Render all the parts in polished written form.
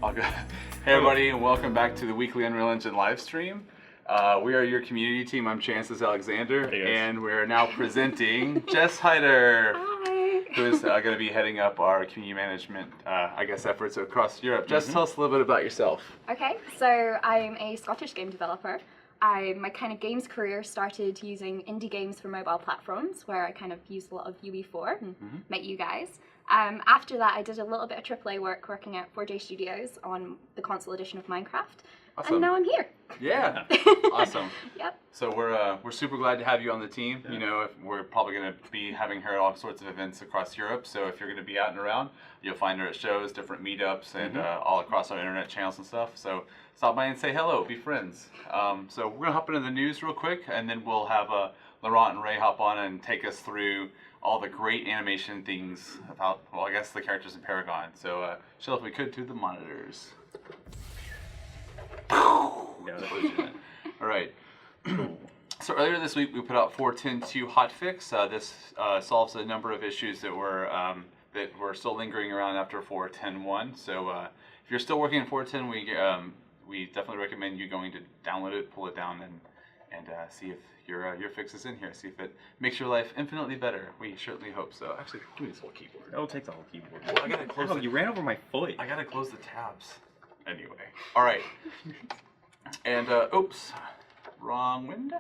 All good. Hey everybody, and welcome back to the weekly Unreal Engine live stream. We are your community team. I'm Chances Alexander, and we're now presenting Jess Hider, who is going to be heading up our community management, efforts across Europe. Jess, tell us a little bit about yourself. Okay, so I'm a Scottish game developer. My kind of games career started using indie games for mobile platforms, where I kind of used a lot of UE4 and met you guys. After that, I did a little bit of AAA work working at 4J Studios on the console edition of Minecraft. Awesome. And now I'm here. Yeah, awesome. Yep. So we're super glad to have you on the team. Yeah. You know, we're probably going to be having her at all sorts of events across Europe. So if you're going to be out and around, you'll find her at shows, different meetups, and all across our internet channels and stuff. So stop by and say hello, be friends. So we're going to hop into the news real quick, and then we'll have Laurent and Ray hop on and take us through all the great animation things about, well, I guess the characters in Paragon. So chill if we could to the monitors. All right. So earlier this week we put out 4.10.2 hotfix. This solves a number of issues that were still lingering around after 4.10.1. So if you're still working in 4.10, we definitely recommend you going to download it, pull it down, and see if your fix is in here. See if it makes your life infinitely better. We certainly hope so. Actually, give me this whole keyboard. I'll take the whole keyboard. Well, I gotta close. You ran over my foot. I gotta close the tabs. Anyway, all right. And oops, wrong window.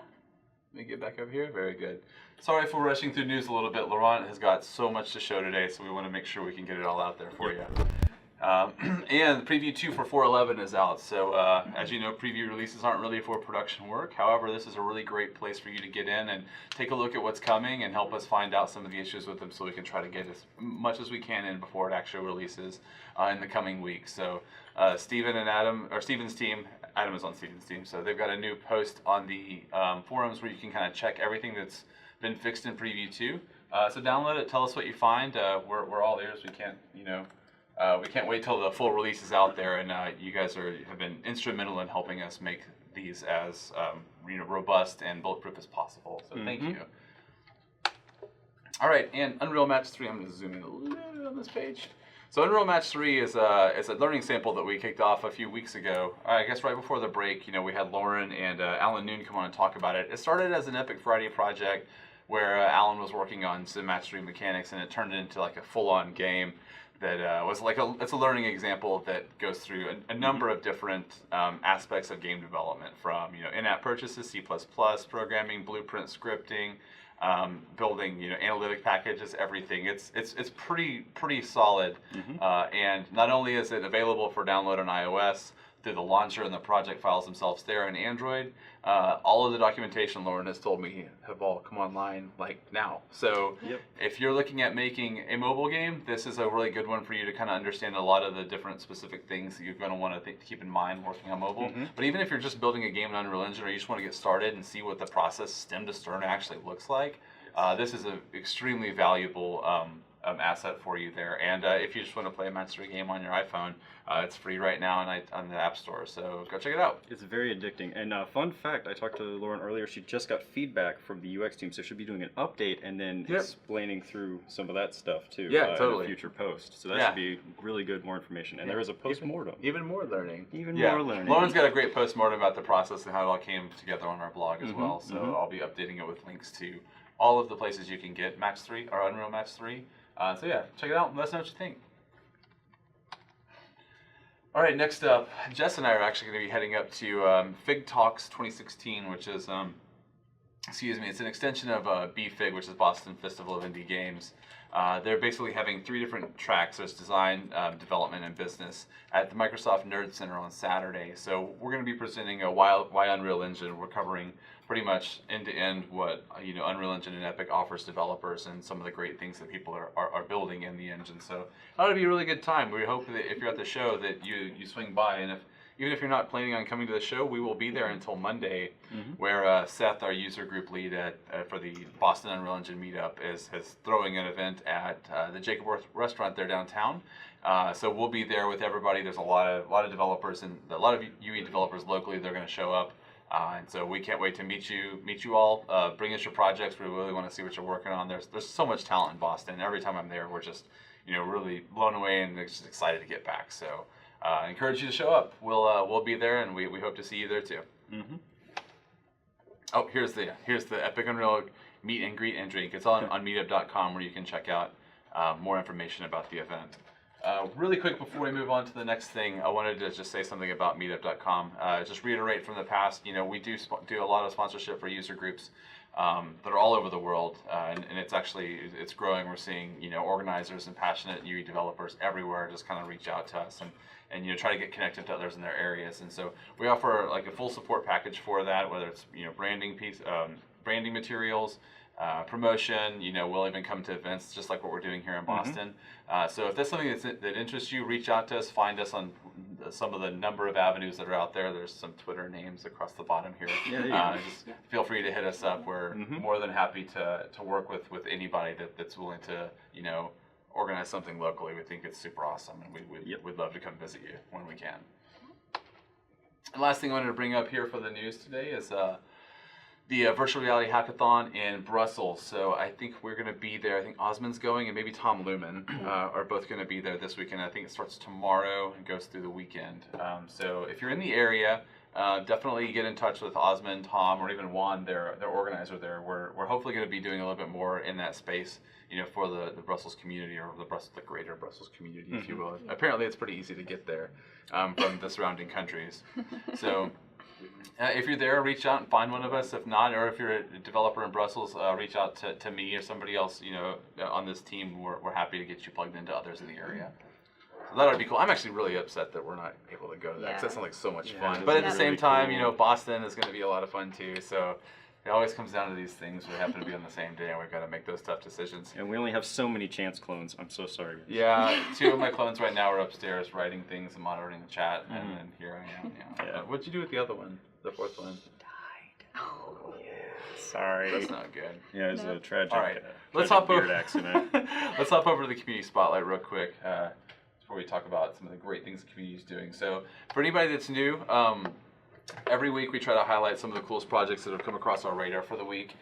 Let me get back over here. Very good. Sorry for rushing through news a little bit. Laurent has got so much to show today, so we want to make sure we can get it all out there for you. And preview 2 for 4.11 is out. So as you know, preview releases aren't really for production work. However, this is a really great place for you to get in and take a look at what's coming and help us find out some of the issues with them, so we can try to get as much as we can in before it actually releases in the coming weeks. So Steven's team, Adam is on Steven's team, so they've got a new post on the forums where you can kind of check everything that's been fixed in preview 2. So download it, tell us what you find. We're all ears. We can't wait till the full release is out there, and you guys have been instrumental in helping us make these as robust and bulletproof as possible. So thank you. All right, and Unreal Match 3. I'm going to zoom in a little bit on this page. So Unreal Match 3 is a learning sample that we kicked off a few weeks ago. I guess right before the break, we had Laurent and Alan Noon come on and talk about it. It started as an Epic Friday project where Alan was working on some Match 3 mechanics, and it turned into like a full-on game that was like it's a learning example that goes through a number of different aspects of game development, from in-app purchases, C++, programming, blueprint scripting, building analytic packages, everything. It's pretty solid, and not only is it available for download on iOS through the launcher and the project files themselves there in Android, all of the documentation Laurent has told me have all come online like now. So if you're looking at making a mobile game, this is a really good one for you to kind of understand a lot of the different specific things that you're going to want to keep in mind working on mobile. But even if you're just building a game in Unreal Engine, or you just want to get started and see what the process stem to stern actually looks like, this is an extremely valuable asset for you there. And if you just want to play a Match 3 game on your iPhone, it's free right now on the App Store, so go check it out. It's very addicting. And fun fact, I talked to Laurent earlier, she just got feedback from the UX team, so she'll be doing an update and then explaining through some of that stuff too in a future post. So that should be really good, more information. And there is a post-mortem. Even more learning. More learning. Lauren's got a great post-mortem about the process and how it all came together on our blog as well, so I'll be updating it with links to all of the places you can get Match 3 or Unreal Match 3. So yeah, check it out and let us know what you think. All right, next up, Jess and I are actually going to be heading up to Fig Talks 2016, which is, it's an extension of BFIG, which is Boston Festival of Indie Games. They're basically having 3 different tracks. There's design, development, and business at the Microsoft Nerd Center on Saturday. So we're going to be presenting why Unreal Engine. We're covering pretty much end-to-end what Unreal Engine and Epic offers developers, and some of the great things that people are building in the engine. So that'll be a really good time. We hope that if you're at the show that you swing by, and even if you're not planning on coming to the show, we will be there until Monday, where Seth, our user group lead for the Boston Unreal Engine meetup, is throwing an event at the Jacob Worth restaurant there downtown. So we'll be there with everybody. There's a lot of developers and a lot of UE developers locally. They're going to show up. And so we can't wait to meet you all. Bring us your projects. We really want to see what you're working on. There's so much talent in Boston. Every time I'm there, we're just really blown away and just excited to get back. So I encourage you to show up. We'll be there, and we hope to see you there too. Mm-hmm. Oh, here's the Epic Unreal meet and greet and drink. It's on meetup.com where you can check out more information about the event. Really quick before we move on to the next thing, I wanted to just say something about meetup.com. Just reiterate from the past, we do a lot of sponsorship for user groups that are all over the world, and it's growing. We're seeing organizers and passionate UE developers everywhere just kind of reach out to us and try to get connected to others in their areas. And so we offer like a full support package for that, whether it's branding materials, promotion. We'll even come to events just like what we're doing here in Boston. So if that's something that interests you, reach out to us. Find us on some of the number of avenues that are out there. There's some Twitter names across the bottom here. Just feel free to hit us up. We're more than happy to work with anybody that's willing to organize something locally. We think it's super awesome, and we'd love to come visit you when we can. And last thing I wanted to bring up here for the news today is the virtual reality hackathon in Brussels. So I think we're going to be there. I think Osmond's going, and maybe Tom Lumen are both going to be there this weekend. I think it starts tomorrow and goes through the weekend. So if you're in the area, definitely get in touch with Osmond, Tom, or even Juan, their organizer there. We're hopefully going to be doing a little bit more in that space, for the Brussels community, or the greater Brussels community, if you will. Apparently, it's pretty easy to get there from the surrounding countries. So. If you're there, reach out and find one of us. If not, or if you're a developer in Brussels, reach out to me or somebody else, on this team. We're happy to get you plugged into others in the area. So that would be cool. I'm actually really upset that we're not able to go to that, because that sounds like so much fun. But at the same time, Boston is going to be a lot of fun too. So it always comes down to these things. We happen to be on the same day, and we've got to make those tough decisions. And we only have so many chance clones. I'm so sorry. Yeah, 2 of my clones right now are upstairs writing things and monitoring the chat, and then here I am. Yeah. What'd you do with the other one? The fourth one? Died. Oh, yeah. Sorry. That's not good. Yeah, it was a tragic, all right. Let's hop over. Accident. Let's hop over to the community spotlight real quick before we talk about some of the great things the community is doing. So, for anybody that's new, every week we try to highlight some of the coolest projects that have come across our radar for the week.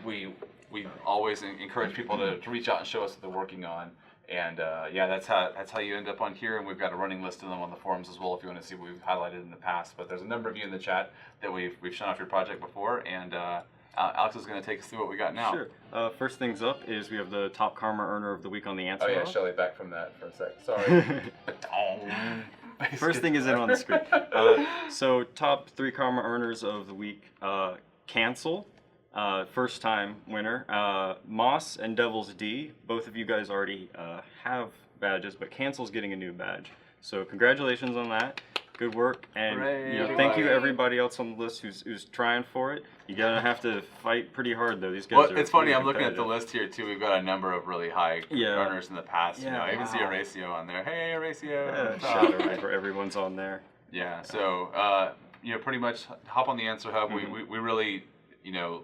We always encourage people to reach out and show us what they're working on. And that's how you end up on here, and we've got a running list of them on the forums as well if you want to see what we've highlighted in the past. But there's a number of you in the chat that we've shown off your project before, and Alex is going to take us through what we got now. Sure. First things up is we have the top karma earner of the week on the answer. Oh yeah, Shelly, back from that for a sec. Sorry. First thing is in on the screen. So top 3 karma earners of the week: Cancel. First time winner. Moss and Devil's D, both of you guys already have badges, but Cancel's getting a new badge. So congratulations on that. Good work. And thank you to everybody else on the list who's trying for it. You're going to have to fight pretty hard, though. These guys are it's funny, I'm looking at the list here, too. We've got a number of really high earners in the past. I even see Horatio on there. Hey, Horatio. Shout out for everyone's on there. Yeah, so, pretty much hop on the Answer Hub. We really...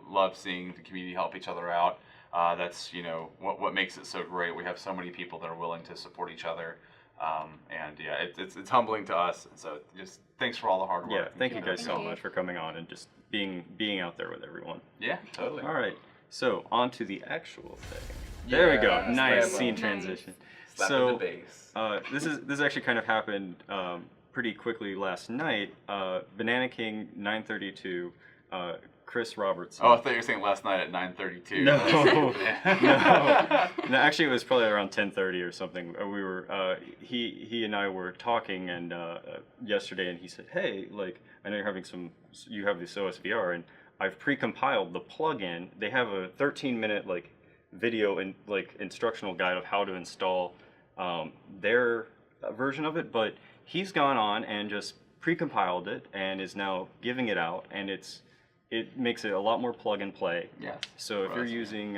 love seeing the community help each other out. That's what makes it so great. We have so many people that are willing to support each other, and it's humbling to us. So just thanks for all the hard work. Yeah, thank you guys so much for coming on and just being out there with everyone. Yeah, totally. All right, so on to the actual thing. There we go. Nice scene transition. So this actually kind of happened pretty quickly last night. Banana King 932. Chris Robertson. Oh, I thought you were saying last night at 9:32. No, actually it was probably around 10:30 or something. We were he and I were talking and yesterday, and he said, "Hey, like I know you have this OSVR, and I've pre-compiled the plugin. They have a 13-minute video and instructional guide of how to install their version of it, but he's gone on and just pre-compiled it and is now giving it out, and it makes it a lot more plug and play. Yes. So if you're using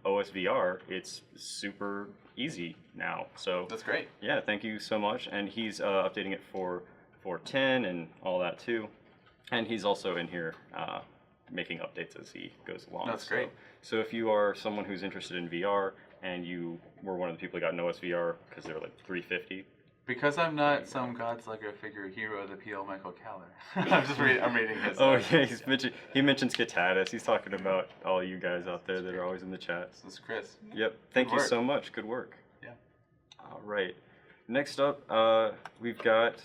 OSVR, it's super easy now. So that's great. Yeah, thank you so much. And he's updating it for 10 and all that too. And he's also in here making updates as he goes along. That's great. So if you are someone who's interested in VR and you were one of the people who got an OSVR because they were like $350. Because I'm not some God's Lego figure hero, the P.L. Michael Keller. I'm reading his. Oh yeah, he mentions Katatis. He's talking about all you guys out there that are always in the chat. This is Chris. Yep. Thank you so much. Good work. Yeah. All right. Next up, we've got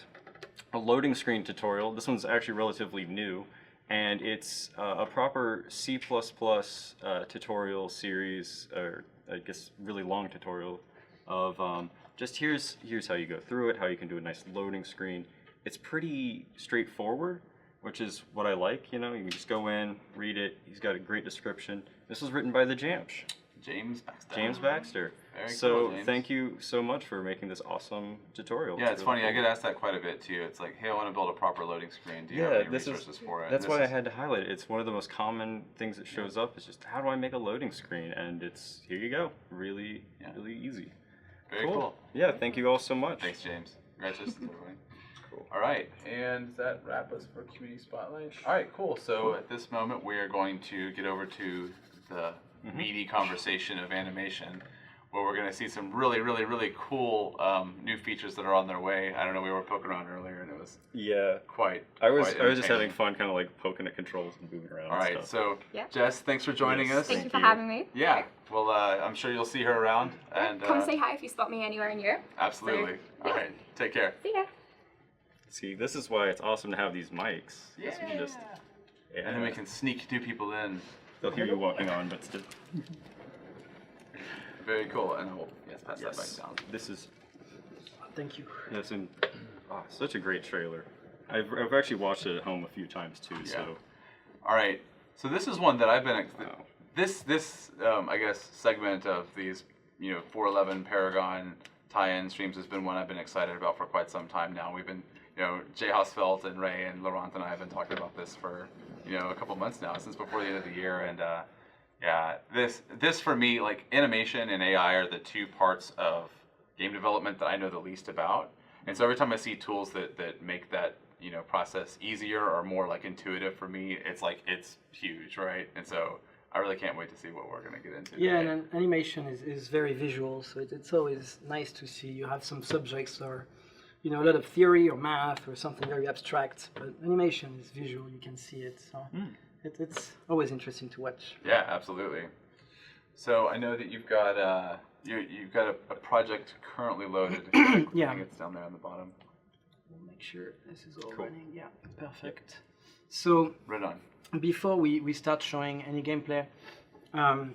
a loading screen tutorial. This one's actually relatively new, and it's a proper C++ tutorial series, or I guess really long tutorial of just here's how you go through it, how you can do a nice loading screen. It's pretty straightforward, which is what I like. You know, you can just go in, read it. He's got a great description. This was written by the Jamsh. James Baxter. James Baxter. Very so cool, James. Thank you so much for making this awesome tutorial. Yeah, it's really funny. Cool. I get asked that quite a bit too. It's like, hey, I want to build a proper loading screen. Do you have any resources for it? That's why I had to highlight it. It's one of the most common things that shows up. Is just how do I make a loading screen? And it's here you go. Really, really easy. Very cool. Yeah, thank you all so much. Thanks, James. Congratulations, everybody. Cool. All right, and does that wrap us for Community Spotlight? All right, cool. So at this moment, we are going to get over to the meaty conversation of animation, where we're going to see some really, really, really cool new features that are on their way. I don't know, we were poking around earlier, and it was quite. I was just having fun, kind of like poking at controls and moving around. All right, and stuff. So Jess, thanks for joining us. Thank you for having me. Yeah, well, I'm sure you'll see her around. And come say hi if you spot me anywhere in Europe. Absolutely. So, All right, take care. See ya. See, this is why it's awesome to have these mics. Yeah. So we can just, And then we can sneak new people in. They'll hear you walking on, but still. Very cool, and we'll pass that back down. This is. Thank you. Yes, and such a great trailer. I've actually watched it at home a few times too. Yeah. So. All right, so this is one that I've been. This I guess segment of these 411 Paragon tie-in streams has been one I've been excited about for quite some time now. We've been Jay Hausfeld and Ray and Laurent and I have been talking about this for a couple months now, since before the end of the year, and this for me, like, animation and AI are the two parts of game development that I know the least about, and so every time I see tools that make that process easier or more like intuitive for me, it's huge, right? And so I really can't wait to see what we're going to get into Yeah, today. and animation is very visual, so it's always nice to see you have some subjects or a lot of theory or math or something very abstract, but animation is visual, you can see it, so it's always interesting to watch. Yeah, absolutely. So I know that you've got you've got a project currently loaded. Yeah. I think it's down there on the bottom. We'll make sure this is all running. Yeah, perfect. So Right on. before we start showing any gameplay, I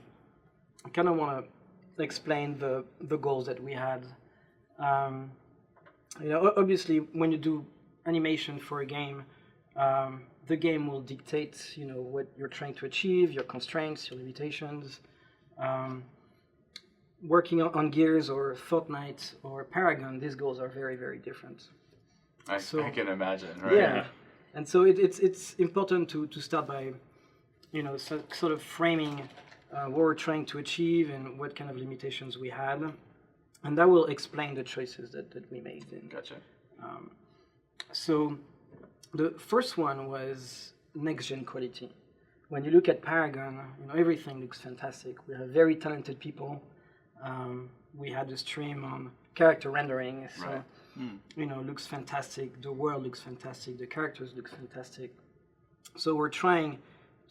kind of want to explain the goals that we had. Obviously, when you do animation for a game, the game will dictate, what you're trying to achieve, your constraints, your limitations. Working on Gears or Fortnite or Paragon, these goals are very, very different. I can imagine, right? Yeah, and so it's important to start by, sort of framing what we're trying to achieve and what kind of limitations we had, and that will explain the choices that we made. Gotcha. So the first one was next-gen quality. When you look at Paragon, everything looks fantastic. We have very talented people. We had a stream on character rendering, so right. Looks fantastic. The world looks fantastic. The characters look fantastic. So we're trying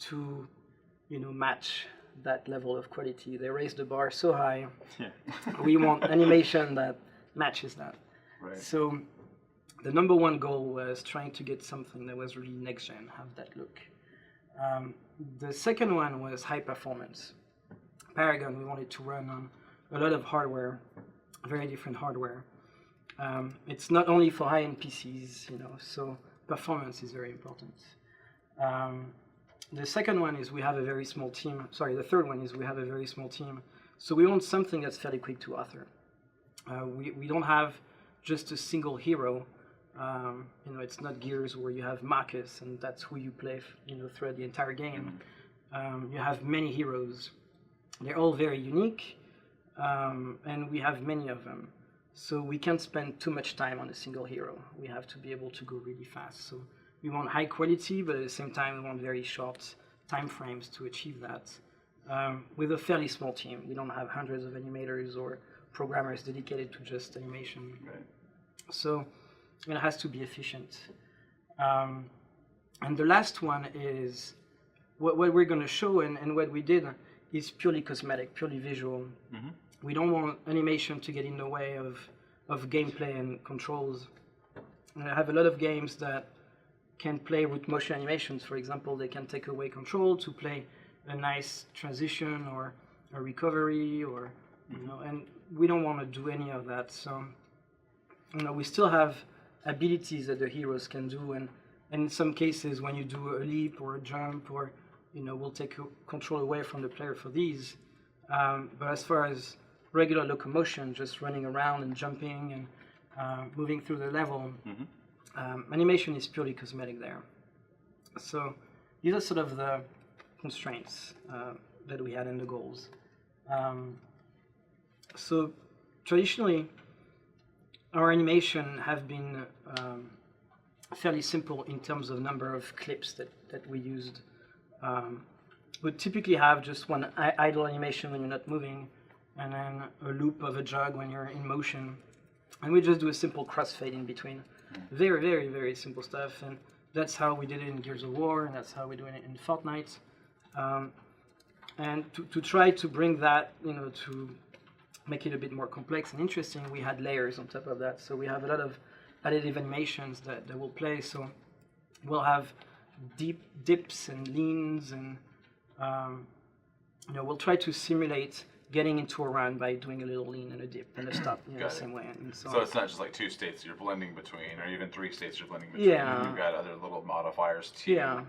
to, match that level of quality. They raised the bar so high. Yeah. We want animation that matches that. Right. So the number one goal was trying to get something that was really next gen, have that look. The second one was high performance. Paragon, we wanted to run on a lot of hardware, very different hardware. It's not only for high-end PCs, so performance is very important. The second one is we have a very small team. Sorry, the third one is we have a very small team. So we want something that's fairly quick to author. We don't have just a single hero. It's not Gears where you have Marcus and that's who you play, throughout the entire game. You have many heroes. They're all very unique, and we have many of them. So we can't spend too much time on a single hero. We have to be able to go really fast. So we want high quality, but at the same time, we want very short time frames to achieve that. With a fairly small team, we don't have hundreds of animators or programmers dedicated to just animation. Right. So it has to be efficient. And the last one is what we're going to show, and what we did is purely cosmetic, purely visual. We don't want animation to get in the way of of gameplay and controls. And I have a lot of games that can play with motion animations. For example, they can take away control to play a nice transition or a recovery, or and we don't want to do any of that. So we still have abilities that the heroes can do, and in some cases when you do a leap or a jump, or we'll take control away from the player for these. But as far as regular locomotion, just running around and jumping and moving through the level, animation is purely cosmetic there. So these are sort of the constraints that we had in the goals. So traditionally, our animation have been fairly simple in terms of number of clips that we used. We typically have just one idle animation when you're not moving, and then a loop of a jug when you're in motion. And we just do a simple crossfade in between. Very, very, very simple stuff. And that's how we did it in Gears of War, and that's how we're doing it in Fortnite. And to try to bring that, to make it a bit more complex and interesting, we had layers on top of that. So we have a lot of additive animations that will play. So we'll have deep dips and leans, and we'll try to simulate getting into a run by doing a little lean and a dip and a stop, the same way. And so it's not just like two states you're blending between, or even three states you're blending between. Yeah. You've got other little modifiers too. Yeah.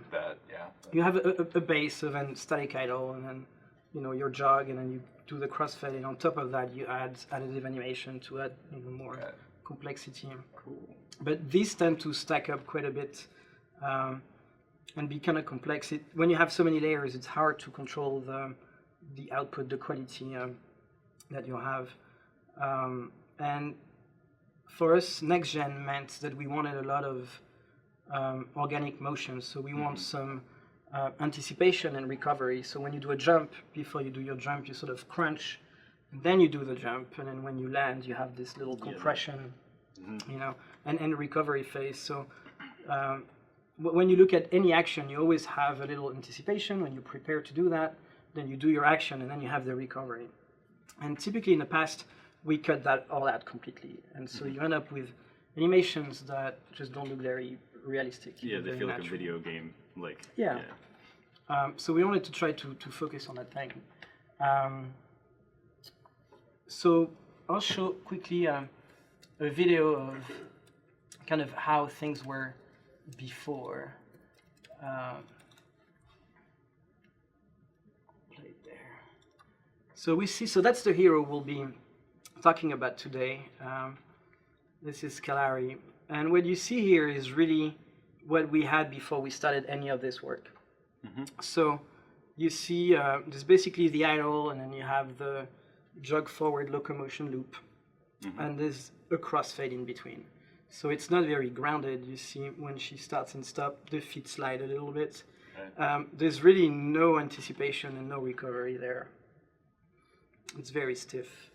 You have a base of a static idle, and then your jog, and then you do the crossfade, and on top of that you add additive animation to add even more complexity. Cool. But these tend to stack up quite a bit and be kind of complex. When you have so many layers, it's hard to control the output, the quality that you have. And for us, next gen meant that we wanted a lot of organic motion. So we want some anticipation and recovery. So when you do a jump, before you do your jump, you sort of crunch, and then you do the jump, and then when you land, you have this little compression, and recovery phase. So when you look at any action, you always have a little anticipation when you prepare to do that. Then you do your action, and then you have the recovery. And typically in the past, we cut all out completely, and so you end up with animations that just don't look very realistic. Yeah, they feel natural. Like a video game. So we wanted to try to focus on that thing. So I'll show quickly a video of kind of how things were before. So we see, so that's the hero we'll be talking about today. This is Calari. And what you see here is really what we had before we started any of this work. So you see there's basically the idle, and then you have the jog forward locomotion loop, and there's a crossfade in between. So it's not very grounded. You see when she starts and stops, the feet slide a little bit. There's really no anticipation and no recovery there. It's very stiff.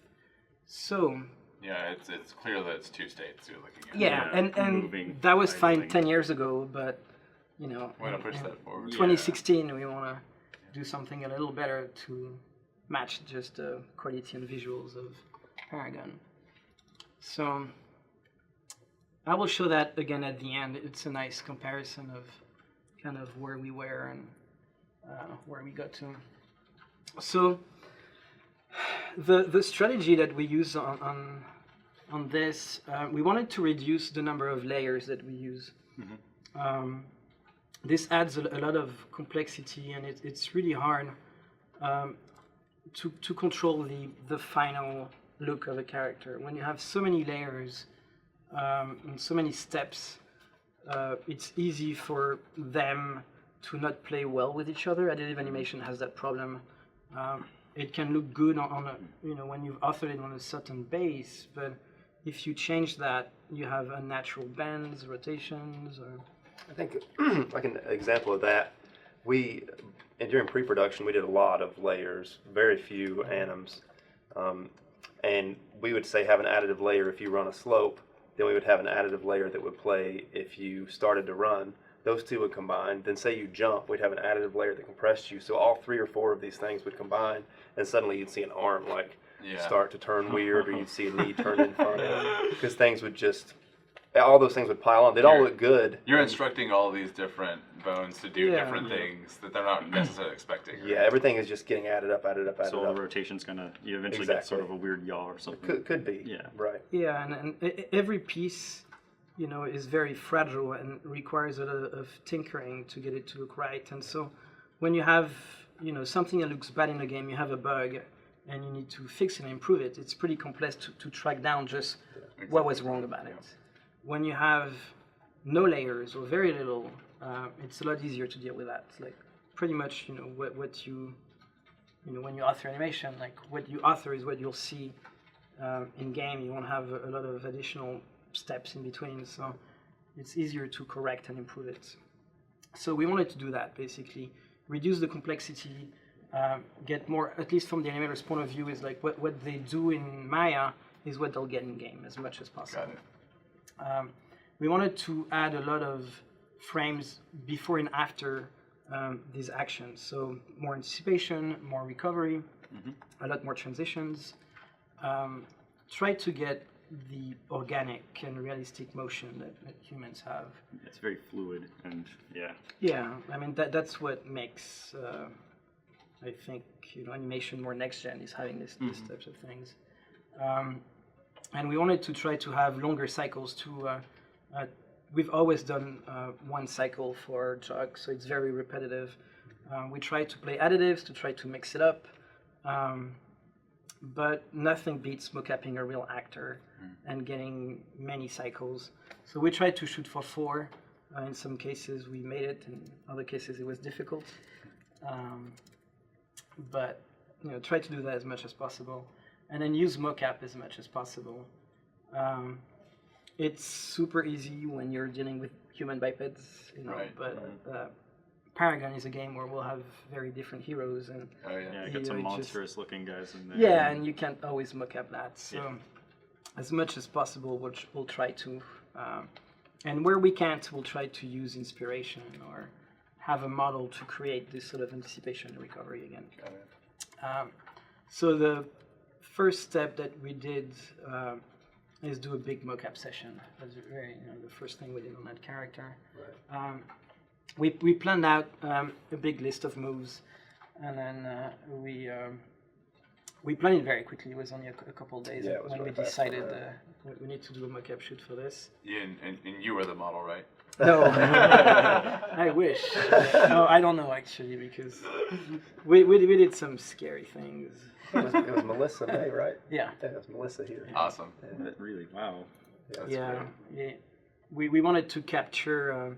So yeah, it's clear that it's two states you're looking at. Yeah, and that was fine 10 years ago, but we want to push that forward. 2016, we want to do something a little better to match just the quality and visuals of Paragon. So I will show that again at the end. It's a nice comparison of kind of where we were and where we got to. So the strategy that we use on this, we wanted to reduce the number of layers that we use. This adds a lot of complexity, and it's really hard to control the final look of a character. When you have so many layers and so many steps, it's easy for them to not play well with each other. Additive animation has that problem. It can look good on a, when you've authored it on a certain base, but if you change that, you have unnatural bends, rotations, or... I think, like an example of that, during pre-production, we did a lot of layers, very few anims, and we would say have an additive layer if you run a slope, then we would have an additive layer that would play if you started to run. Those two would combine. Then say you jump, we'd have an additive layer that compressed you. So all 3 or 4 of these things would combine, and suddenly you'd see an arm like start to turn weird, or you'd see a knee turn in funny, because things would just, all those things would pile on. They'd all look good. You're instructing all these different bones to do different things that they're not necessarily expecting. Right? Yeah, everything is just getting added up. So all the rotation's you eventually get sort of a weird yaw or something. Could be. Yeah. Right. Yeah, and every piece, is very fragile and requires a lot of tinkering to get it to look right. And so when you have, something that looks bad in the game, you have a bug, and you need to fix it and improve it, it's pretty complex to track down just what was wrong about it. When you have no layers or very little, it's a lot easier to deal with that. Like pretty much, what you, when you author animation, like what you author is what you'll see in game. You won't have a lot of additional steps in between, so it's easier to correct and improve it. So we wanted to do that, basically, reduce the complexity, get more, at least from the animator's point of view, is like what they do in Maya is what they'll get in game as much as possible. Got it. We wanted to add a lot of frames before and after these actions. So more anticipation, more recovery, a lot more transitions. Try to get the organic and realistic motion that humans have. It's very fluid and Yeah, I mean that's what makes I think animation more next gen is having these types of things. And we wanted to try to have longer cycles too. We've always done one cycle for Jug, so it's very repetitive. We try to play additives to try to mix it up, but nothing beats mocapping a real actor and getting many cycles. So we tried to shoot for 4. In some cases we made it, in other cases it was difficult. But try to do that as much as possible. And then use mocap as much as possible. It's super easy when you're dealing with human bipeds, but Paragon is a game where we'll have very different heroes, and you get some monstrous looking guys in there. Yeah, and you can't always mocap that. So as much as possible, we'll try to, and where we can't, we'll try to use inspiration or have a model to create this sort of anticipation and recovery again. So the first step that we did is do a big mocap session. That's very, the first thing we did on that character. Right. We planned out a big list of moves, and then we planned it very quickly. It was only a couple of days when we decided we need to do a mocap shoot for this. Yeah, and you were the model, right? No, I wish. No, I don't know actually, because we did some scary things. It was Melissa May, right? Yeah. It was Melissa here. Awesome. Yeah. Really, wow. Yeah. We wanted to capture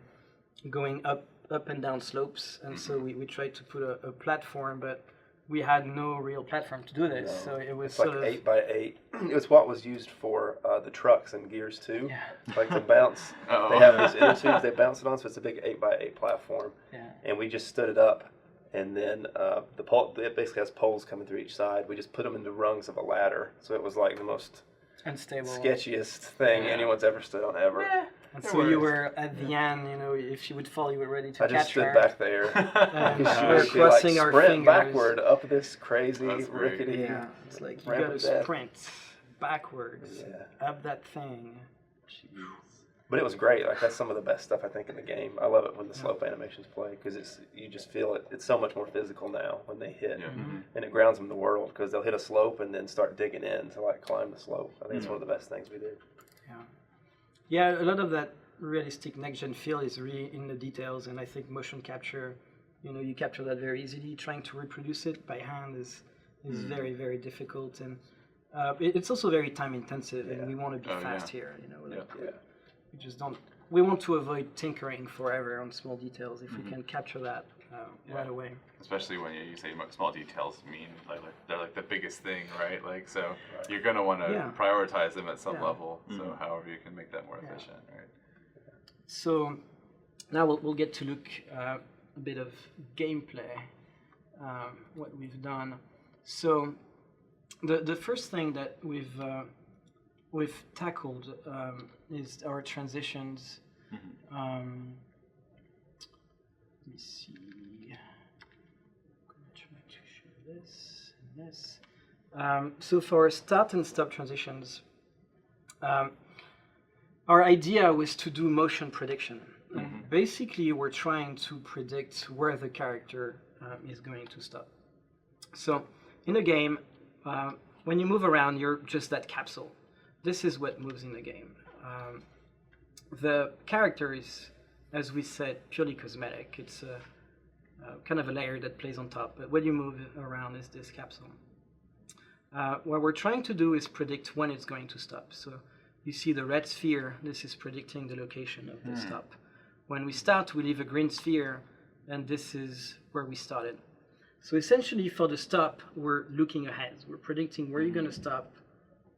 going up and down slopes, and so we tried to put a platform, but we had no real platform to do this, so it was like 8x8. It was what was used for the trucks and Gears 2. Yeah. Like to bounce. They have these inner tubes they bounce it on, so it's a big 8x8 platform. Yeah. And we just stood it up, and then it basically has poles coming through each side. We just put them into rungs of a ladder, so it was like the most unstable, sketchiest thing anyone's ever stood on ever. Yeah. And so you were at the end, if she would fall, you were ready to catch her. I just stood back there. And we were crossing our fingers. Backward up this crazy, rickety. Yeah, it's like you gotta sprint backwards up that thing. Jeez. But it was great. Like that's some of the best stuff I think in the game. I love it when the slope animations play because you just feel it. It's so much more physical now when they hit, and it grounds them in the world because they'll hit a slope and then start digging in to like climb the slope. I think it's one of the best things we did. Yeah, a lot of that realistic next-gen feel is really in the details, and I think motion capture, you capture that very easily. Trying to reproduce it by hand is very, very difficult, and it's also very time-intensive, and we want to be fast here, We just don't, we want to avoid tinkering forever on small details if we can capture that right away. Especially when you say small details mean like they're like the biggest thing, right? Like so you're gonna want to prioritize them at some level. So however you can make that more efficient, right? So now we'll get to look a bit of gameplay, what we've done. So the first thing that we've tackled is our transitions. Let me see. I'm going to try to show this and this. So for start and stop transitions, our idea was to do motion prediction. Basically, we're trying to predict where the character is going to stop. So in a game, when you move around, you're just that capsule. This is what moves in the game. The character is, as we said, purely cosmetic. It's kind of a layer that plays on top. But when you move around is this capsule. What we're trying to do is predict when it's going to stop. So you see the red sphere. This is predicting the location of the stop. When we start, we leave a green sphere, and this is where we started. So essentially, for the stop, we're looking ahead. We're predicting where you're going to stop,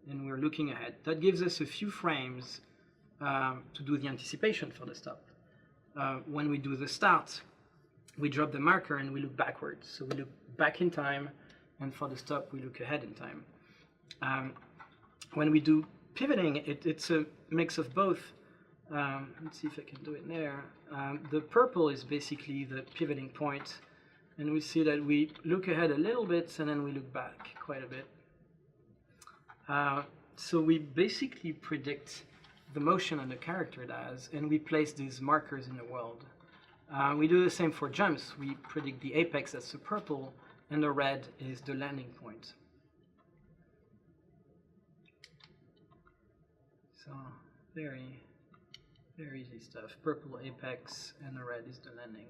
and we're looking ahead. That gives us a few frames to do the anticipation for the stop. When we do the start, we drop the marker and we look backwards. So we look back in time, and for the stop, we look ahead in time. When we do pivoting, it's a mix of both. Let's see if I can do it there. The purple is basically the pivoting point, and we see that we look ahead a little bit and then we look back quite a bit. So we basically predict the motion and the character does, and we place these markers in the world. We do the same for jumps. We predict the apex, that's the purple, and the red is the landing point. So very easy stuff. Purple apex and the red is the landing.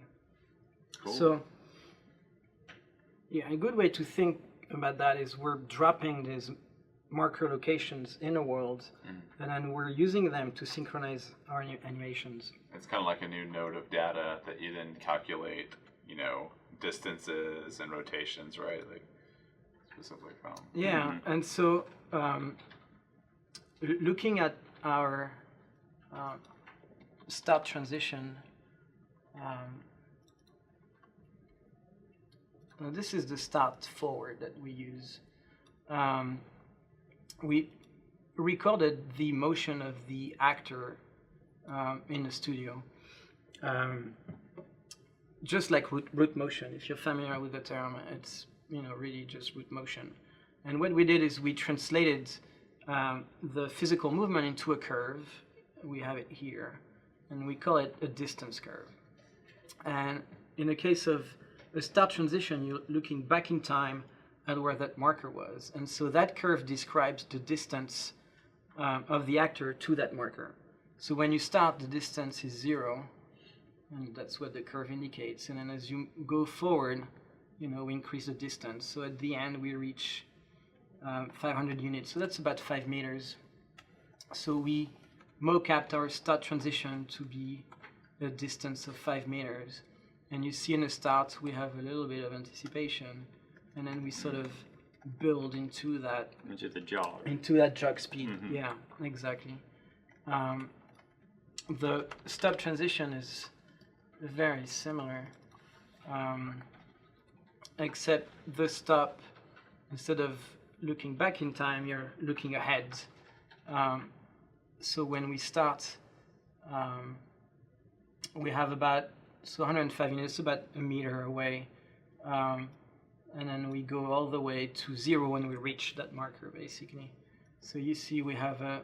Cool. So yeah, a good way to think about that is we're dropping these marker locations in a world, and then we're using them to synchronize our animations. It's kind of like a new node of data that you then calculate, distances and rotations, right? Like specifically from. Yeah, and so looking at our start transition, this is the start forward that we use. We recorded the motion of the actor in the studio, just like root motion. If you're familiar with the term, it's really just root motion. And what we did is we translated the physical movement into a curve. We have it here, and we call it a distance curve. And in the case of a start transition, you're looking back in time at where that marker was. And so that curve describes the distance of the actor to that marker. So when you start, the distance is 0, and that's what the curve indicates. And then as you go forward, we increase the distance. So at the end, we reach 500 units. So that's about 5 meters. So we mocapped our start transition to be a distance of 5 meters. And you see in the start, we have a little bit of anticipation. And then we sort of build into that. Into the jog. Into that jog speed. Yeah, exactly. The stop transition is very similar, except the stop, instead of looking back in time, you're looking ahead. So when we start, we have about 105 units, about a meter away. And then we go all the way to 0 when we reach that marker, basically. So you see we have a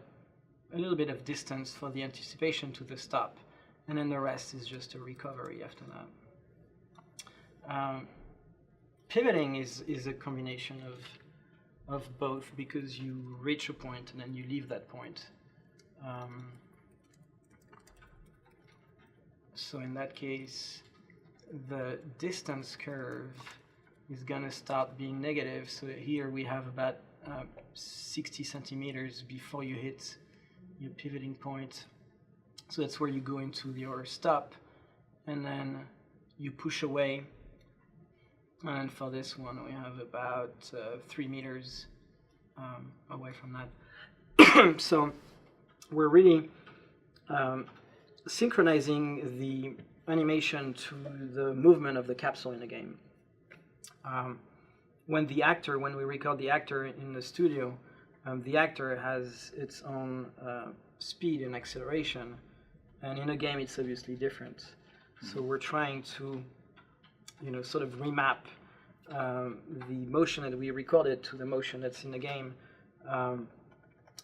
little bit of distance for the anticipation to the stop, and then the rest is just a recovery after that. Pivoting is a combination of both, because you reach a point and then you leave that point. So in that case, the distance curve is going to start being negative. So here we have about 60 centimeters before you hit your pivoting point. So that's where you go into your stop, and then you push away. And for this one, we have about 3 meters away from that. So we're really synchronizing the animation to the movement of the capsule in the game. When we record the actor in the studio, the actor has its own speed and acceleration, and in a game it's obviously different. So we're trying to, sort of remap the motion that we recorded to the motion that's in the game.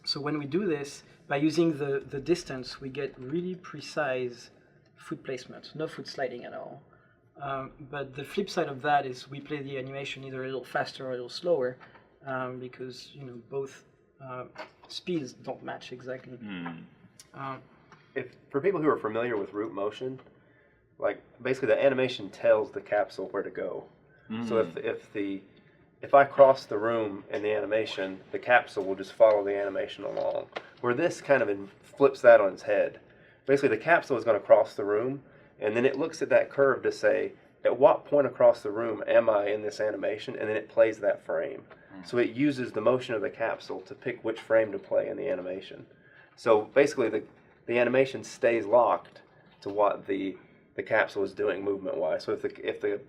So when we do this, by using the distance, we get really precise foot placement, no foot sliding at all. But the flip side of that is we play the animation either a little faster or a little slower, because both speeds don't match exactly. If for people who are familiar with root motion, like basically the animation tells the capsule where to go. So if I cross the room in the animation, the capsule will just follow the animation along. Where this kind of flips that on its head. Basically, the capsule is going to cross the room, and then it looks at that curve to say, at what point across the room am I in this animation, and then it plays that frame. So it uses the motion of the capsule to pick which frame to play in the animation. So basically, the animation stays locked to what the capsule is doing movement-wise. So if the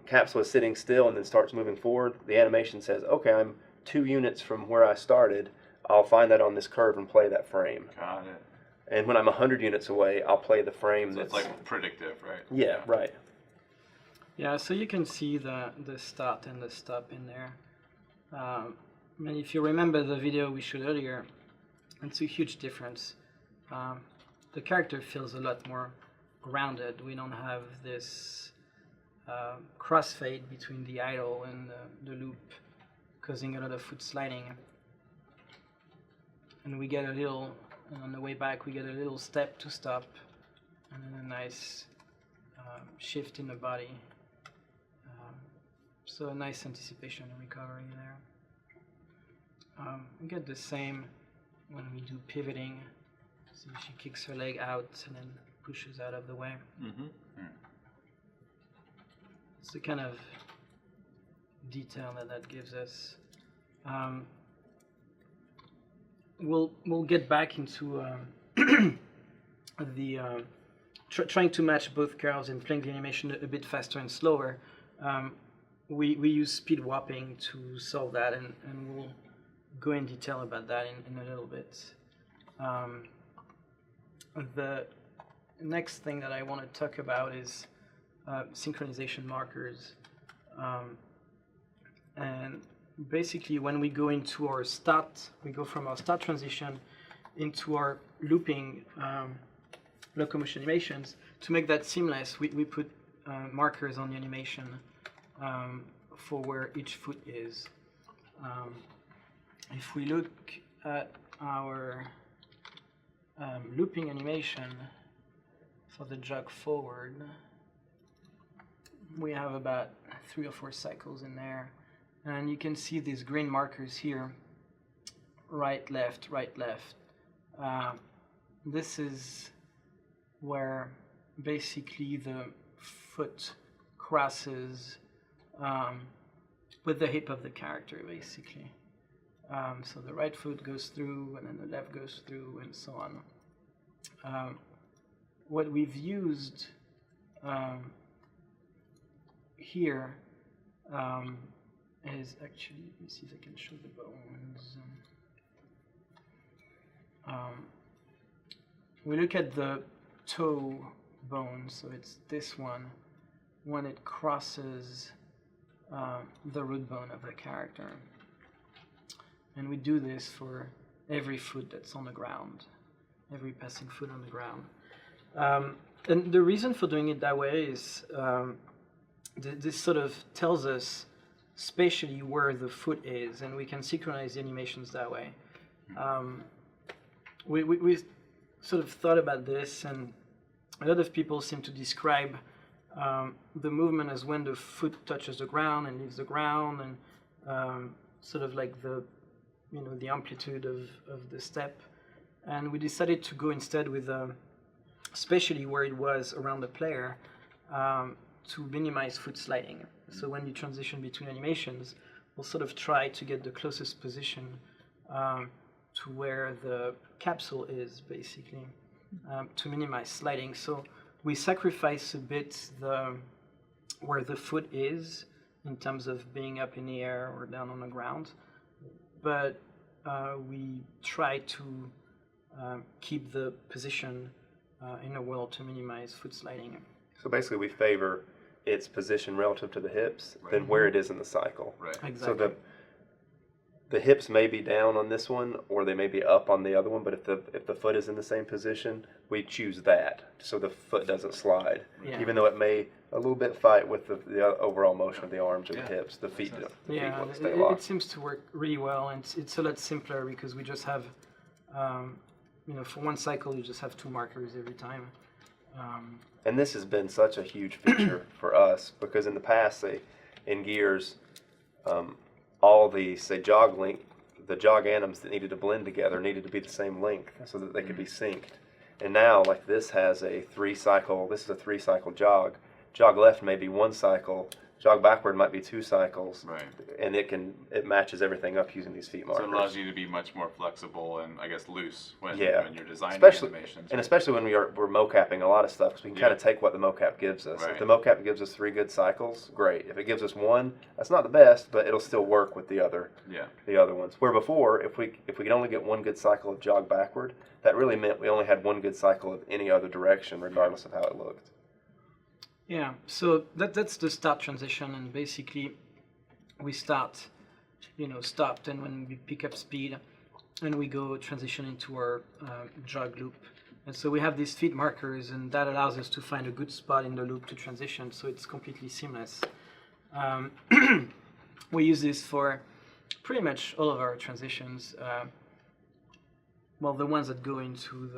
capsule is sitting still and then starts moving forward, the animation says, okay, I'm 2 units from where I started. I'll find that on this curve and play that frame. Got it. And when I'm 100 units away, I'll play the frame So it's like predictive, right? Yeah, right. Yeah, so you can see the start and the stop in there. And if you remember the video we showed earlier, it's a huge difference. The character feels a lot more grounded. We don't have this crossfade between the idle and the loop, causing a lot of foot sliding. And we get a little, and on the way back, we get a little step to stop, and then a nice shift in the body. So a nice anticipation and recovery there. We get the same when we do pivoting. So she kicks her leg out and then pushes out of the way. It's the kind of detail that gives us. We'll get back into the trying to match both curves and playing the animation a bit faster and slower. We use speed warping to solve that, and we'll go in detail about that in a little bit. The next thing that I want to talk about is synchronization markers. And basically when we go into our start, we go from our start transition into our looping locomotion animations. To make that seamless, we put markers on the animation for where each foot is. If we look at our looping animation for the jog forward, we have about 3 or 4 cycles in there, and you can see these green markers here: right, left, right, left. This is where basically the foot crosses with the hip of the character, basically. So the right foot goes through, and then the left goes through, and so on. What we've used here is actually, let me see if I can show the bones. We look at the toe bone, so it's this one, when it crosses the root bone of the character. And we do this for every foot that's on the ground, every passing foot on the ground. And the reason for doing it that way is this sort of tells us spatially where the foot is, and we can synchronize the animations that way. We sort of thought about this, and a lot of people seem to describe the movement as when the foot touches the ground and leaves the ground, and sort of like the amplitude of the step. And we decided to go instead with spatially where it was around the player, to minimize foot sliding. So when you transition between animations, we'll sort of try to get the closest position to where the capsule is, basically, to minimize sliding. So we sacrifice a bit where the foot is in terms of being up in the air or down on the ground, but we try to keep the position in a world to minimize foot sliding. So basically we favor its position relative to the hips than where it is in the cycle. Right. Exactly. So the hips may be down on this one, or they may be up on the other one. But if the foot is in the same position, we choose that so the foot doesn't slide. Yeah. Even though it may a little bit fight with the overall motion of the arms or the hips, the feet want to stay locked. It seems to work really well, and it's a lot simpler because we just have, for one cycle you just have 2 markers every time. And this has been such a huge feature for us because in the past, say, in gears, all the, say, the jog anims that needed to blend together needed to be the same length so that they could be synced. And now, like this has a 3-cycle, this is a 3-cycle jog. Jog left may be 1 cycle, jog backward might be 2 cycles. Right. And it matches everything up using these feet markers. So it allows you to be much more flexible and, I guess, loose when you're designing animations. And especially when we're mocapping a lot of stuff, because we can kind of take what the mocap gives us. Right. If the mocap gives us 3 good cycles, great. If it gives us 1, that's not the best, but it'll still work with the other ones. Where before, if we could only get 1 good cycle of jog backward, that really meant we only had 1 good cycle of any other direction, regardless of how it looked. Yeah, so that's the start transition, and basically we start, stopped, and when we pick up speed, and we go transition into our jog loop. And so we have these feet markers, and that allows us to find a good spot in the loop to transition, so it's completely seamless. We use this for pretty much all of our transitions. The ones that go into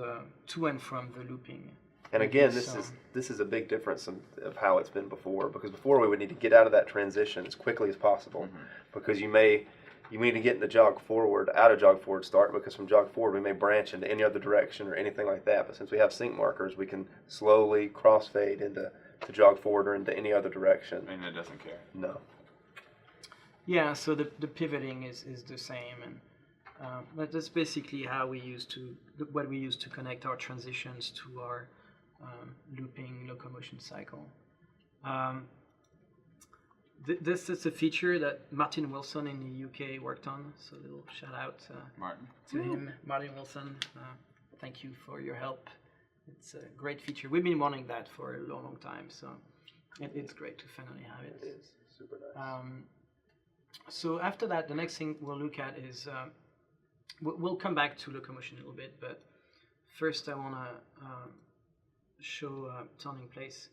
to and from the looping. And again, this is a big difference of how it's been before, because before we would need to get out of that transition as quickly as possible, because you need to get in the jog forward, out of jog forward start, because from jog forward we may branch into any other direction or anything like that. But since we have sync markers, we can slowly crossfade into jog forward or into any other direction. And it doesn't care. No. Yeah, so the pivoting is the same, and but that's basically what we use to connect our transitions to our looping locomotion cycle. This is a feature that Martin Wilson in the UK worked on, so a little shout out to him. Martin Wilson, thank you for your help. It's a great feature. We've been wanting that for a long, long time, so it's great to finally have it. It is super nice. So after that, the next thing we'll look at is, we'll come back to locomotion a little bit, but first I want to show turning place.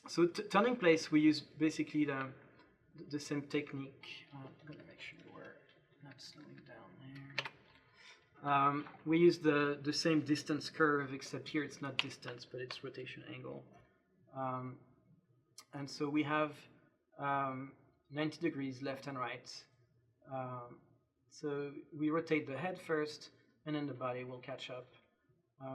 So turning place, we use basically the same technique. I'm going to make sure we're not slowing down there. We use the same distance curve, except here it's not distance, but it's rotation angle. And so we have 90 degrees left and right. So we rotate the head first, and then the body will catch up.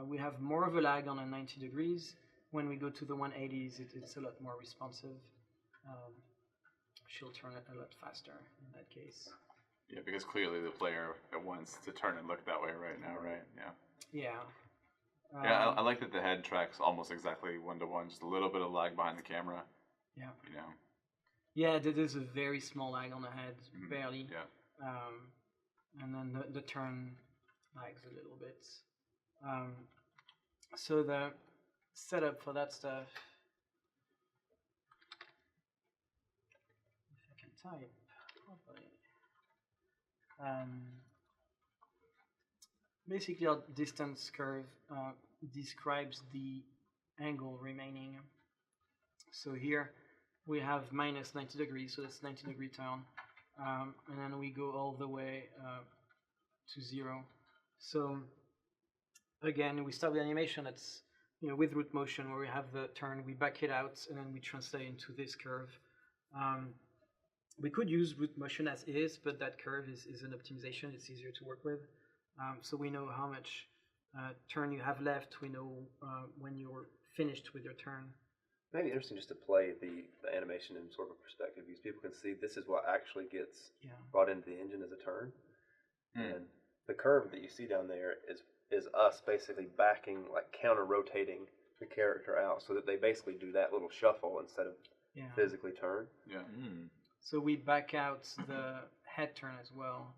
We have more of a lag on a 90 degrees. When we go to the 180s, it's a lot more responsive. She'll turn it a lot faster in that case. Yeah, because clearly the player wants to turn and look that way right now, right? Yeah. Yeah. I like that the head tracks almost exactly 1-to-1, just a little bit of lag behind the camera. Yeah. Yeah, there's a very small lag on the head, barely. Yeah. And then the turn lags a little bit. So the setup for that stuff, if I can type properly. Basically, our distance curve describes the angle remaining. So here we have minus 90 degrees, so that's 90-degree turn. And then we go all the way to 0. So again, we start with animation that's with root motion, where we have the turn, we back it out, and then we translate into this curve. We could use root motion as is, but that curve is an optimization. It's easier to work with. So we know how much turn you have left. We know when you're finished with your turn. Maybe interesting just to play the animation in sort of a perspective, because people can see this is what actually gets brought into the engine as a turn. And the curve that you see down there is us basically backing, like counter-rotating the character out, so that they basically do that little shuffle instead of physically turn. Yeah. So we back out the head turn as well,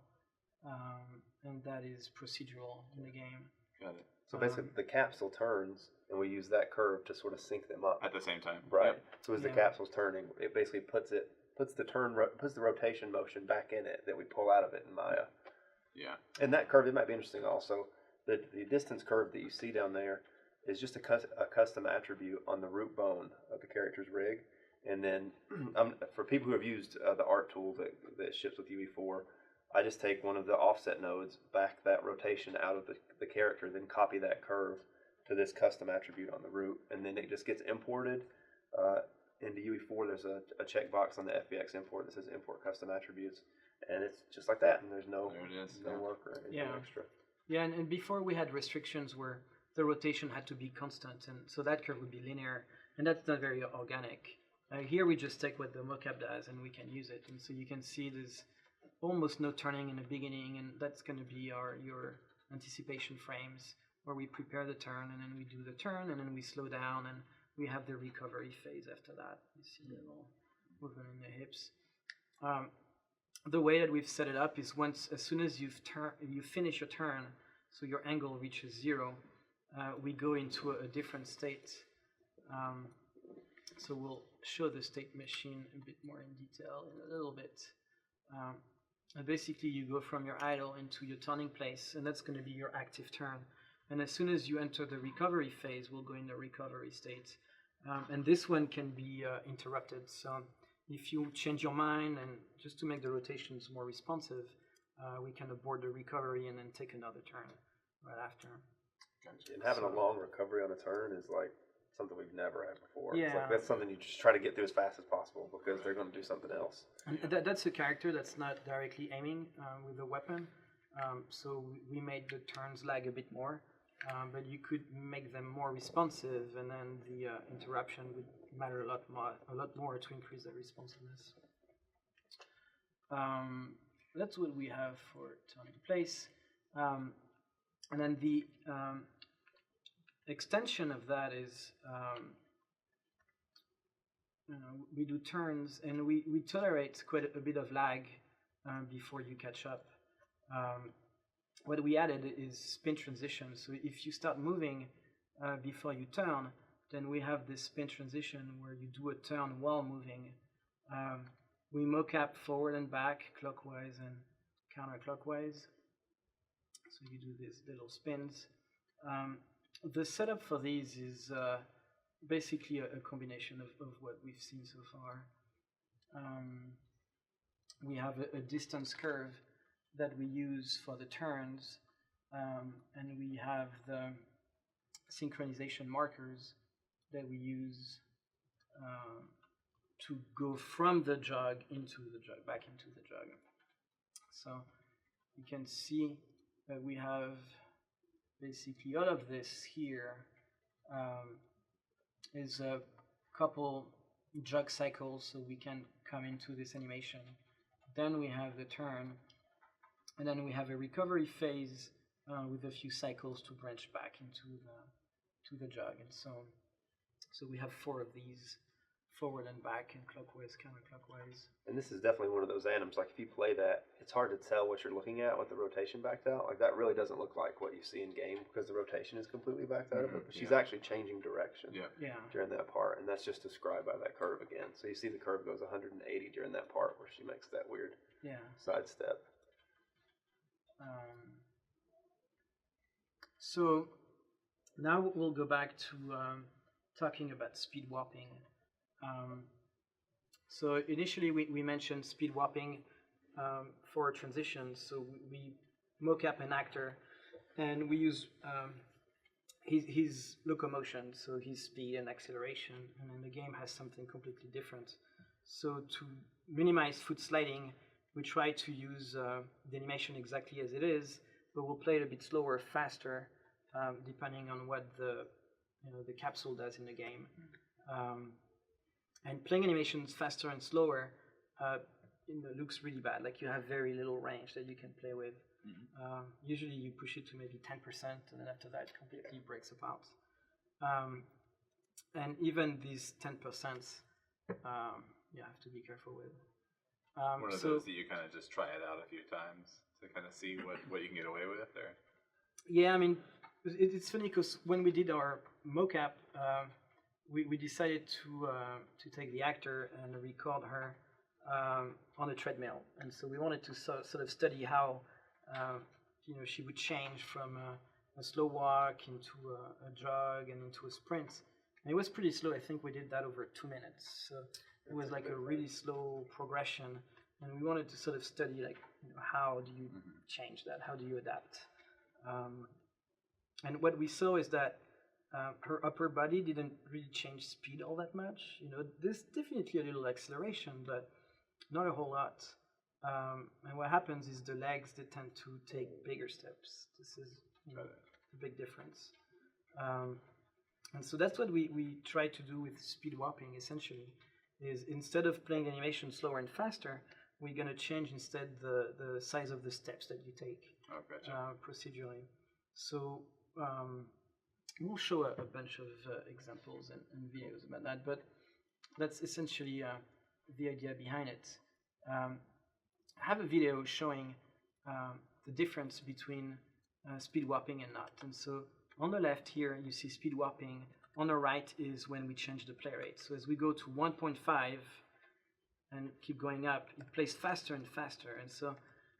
and that is procedural in the game. Got it. So basically, the capsule turns, and we use that curve to sort of sync them up at the same time. Right. Yep. So as the capsule's turning, it basically puts the rotation motion back in it that we pull out of it in Maya. Yeah. And that curve, it might be interesting also. The distance curve that you see down there is just a custom attribute on the root bone of the character's rig. And then for people who have used the art tool that ships with UE4, I just take one of the offset nodes, back that rotation out of the character, then copy that curve to this custom attribute on the root, and then it just gets imported into UE4. There's a checkbox on the FBX import that says import custom attributes, and it's just like that, and there's no work or anything extra. Yeah, and before we had restrictions where the rotation had to be constant, and so that curve would be linear, and that's not very organic. Here we just take what the mocap does, and we can use it, and so you can see there's almost no turning in the beginning, and that's going to be your anticipation frames, where we prepare the turn, and then we do the turn, and then we slow down, and we have the recovery phase after that. You see a little movement in the hips. The way that we've set it up is as soon as you finish your turn, so your angle reaches 0, we go into a different state. So we'll show the state machine a bit more in detail in a little bit. Basically, you go from your idle into your turning place, and that's going to be your active turn. And as soon as you enter the recovery phase, we'll go in the recovery state. And this one can be interrupted. So if you change your mind, and just to make the rotations more responsive, we can abort the recovery and then take another turn right after. And having a long recovery on a turn is like something we've never had before. Yeah. It's like that's something you just try to get through as fast as possible because they're going to do something else. And that's a character that's not directly aiming with a weapon. So we made the turns lag a bit more. But you could make them more responsive, and then the interruption would matter a lot more to increase the responsiveness. That's what we have for turning place. And then the extension of that is we do turns, and we tolerate quite a bit of lag before you catch up. What we added is spin transition. So if you start moving before you turn, then we have this spin transition where you do a turn while moving. We mocap forward and back, clockwise and counterclockwise. So you do these little spins. The setup for these is basically a combination of what we've seen so far. We have a distance curve that we use for the turns, and we have the synchronization markers that we use to go from the jog back into the jog. So you can see that we have basically all of this here is a couple jog cycles, so we can come into this animation. Then we have the turn, and then we have a recovery phase with a few cycles to branch back into the jog. And so we have 4 of these, forward and back, and clockwise, counterclockwise. And this is definitely one of those anims. Like if you play that, it's hard to tell what you're looking at with the rotation backed out. Like that really doesn't look like what you see in game because the rotation is completely backed out of it. But she's actually changing direction during that part, and that's just described by that curve again. So you see the curve goes 180 during that part where she makes that weird sidestep. So now we'll go back to talking about speed warping. So initially we mentioned speed warping for transitions. So we mocap an actor, and we use his locomotion, so his speed and acceleration, and then the game has something completely different. So to minimize foot sliding, we try to use the animation exactly as it is, but we'll play it a bit slower, faster, depending on what the capsule does in the game. And playing animations faster and slower looks really bad. Like you have very little range that you can play with. Usually you push it to maybe 10%, and then after that it completely breaks apart. And even these 10%, you have to be careful with. One of those that you kind of just try it out a few times to kind of see what you can get away with, or? Yeah, I mean, It's funny because when we did our mocap, we decided to take the actor and record her on a treadmill, and so we wanted to sort of study how she would change from a slow walk into a jog and into a sprint. And it was pretty slow. I think we did that over 2 minutes. So it was like a really slow progression, and we wanted to sort of study how do you change that? How do you adapt? And what we saw is that her upper body didn't really change speed all that much. There's definitely a little acceleration, but not a whole lot. And what happens is the legs, they tend to take bigger steps. This is a big difference. And so that's what we try to do with speed warping, essentially, is instead of playing the animation slower and faster, we're going to change instead the size of the steps that you take procedurally. So we'll show a bunch of examples and videos about that, but that's essentially the idea behind it. I have a video showing the difference between speed warping and not. And so on the left here, you see speed warping. On the right is when we change the play rate. So as we go to 1.5 and keep going up, it plays faster and faster. And so,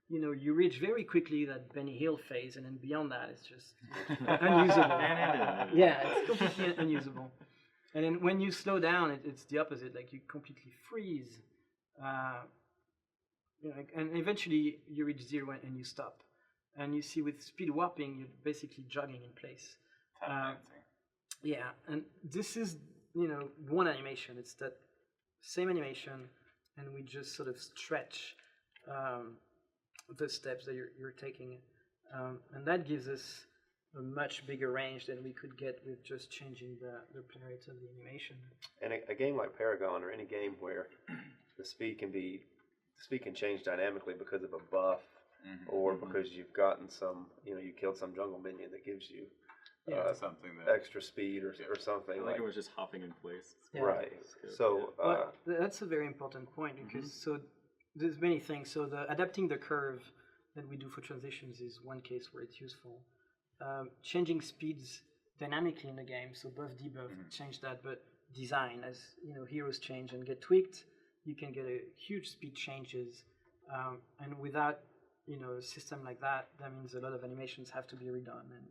you reach very quickly that Benny Hill phase, and then beyond that, it's just unusable. Yeah, it's completely unusable. And then when you slow down, it's the opposite. Like, you completely freeze. And eventually you reach 0 and you stop. And you see with speed warping, you're basically jogging in place. Yeah, and this is, one animation. It's that same animation, and we just sort of stretch the steps that you're taking. And that gives us a much bigger range than we could get with just changing the play rate of the animation. And a game like Paragon, or any game where the speed can change dynamically because of a buff, or because you've gotten you killed some jungle minion that gives you something extra speed or something. I think it was just hopping in place. Yeah. Right. So that's a very important point, because so there's many things. So adapting the curve that we do for transitions is one case where it's useful. Changing speeds dynamically in the game, so buff, debuff, change that, but design, as heroes change and get tweaked, you can get a huge speed changes, and without a system like that means a lot of animations have to be redone, and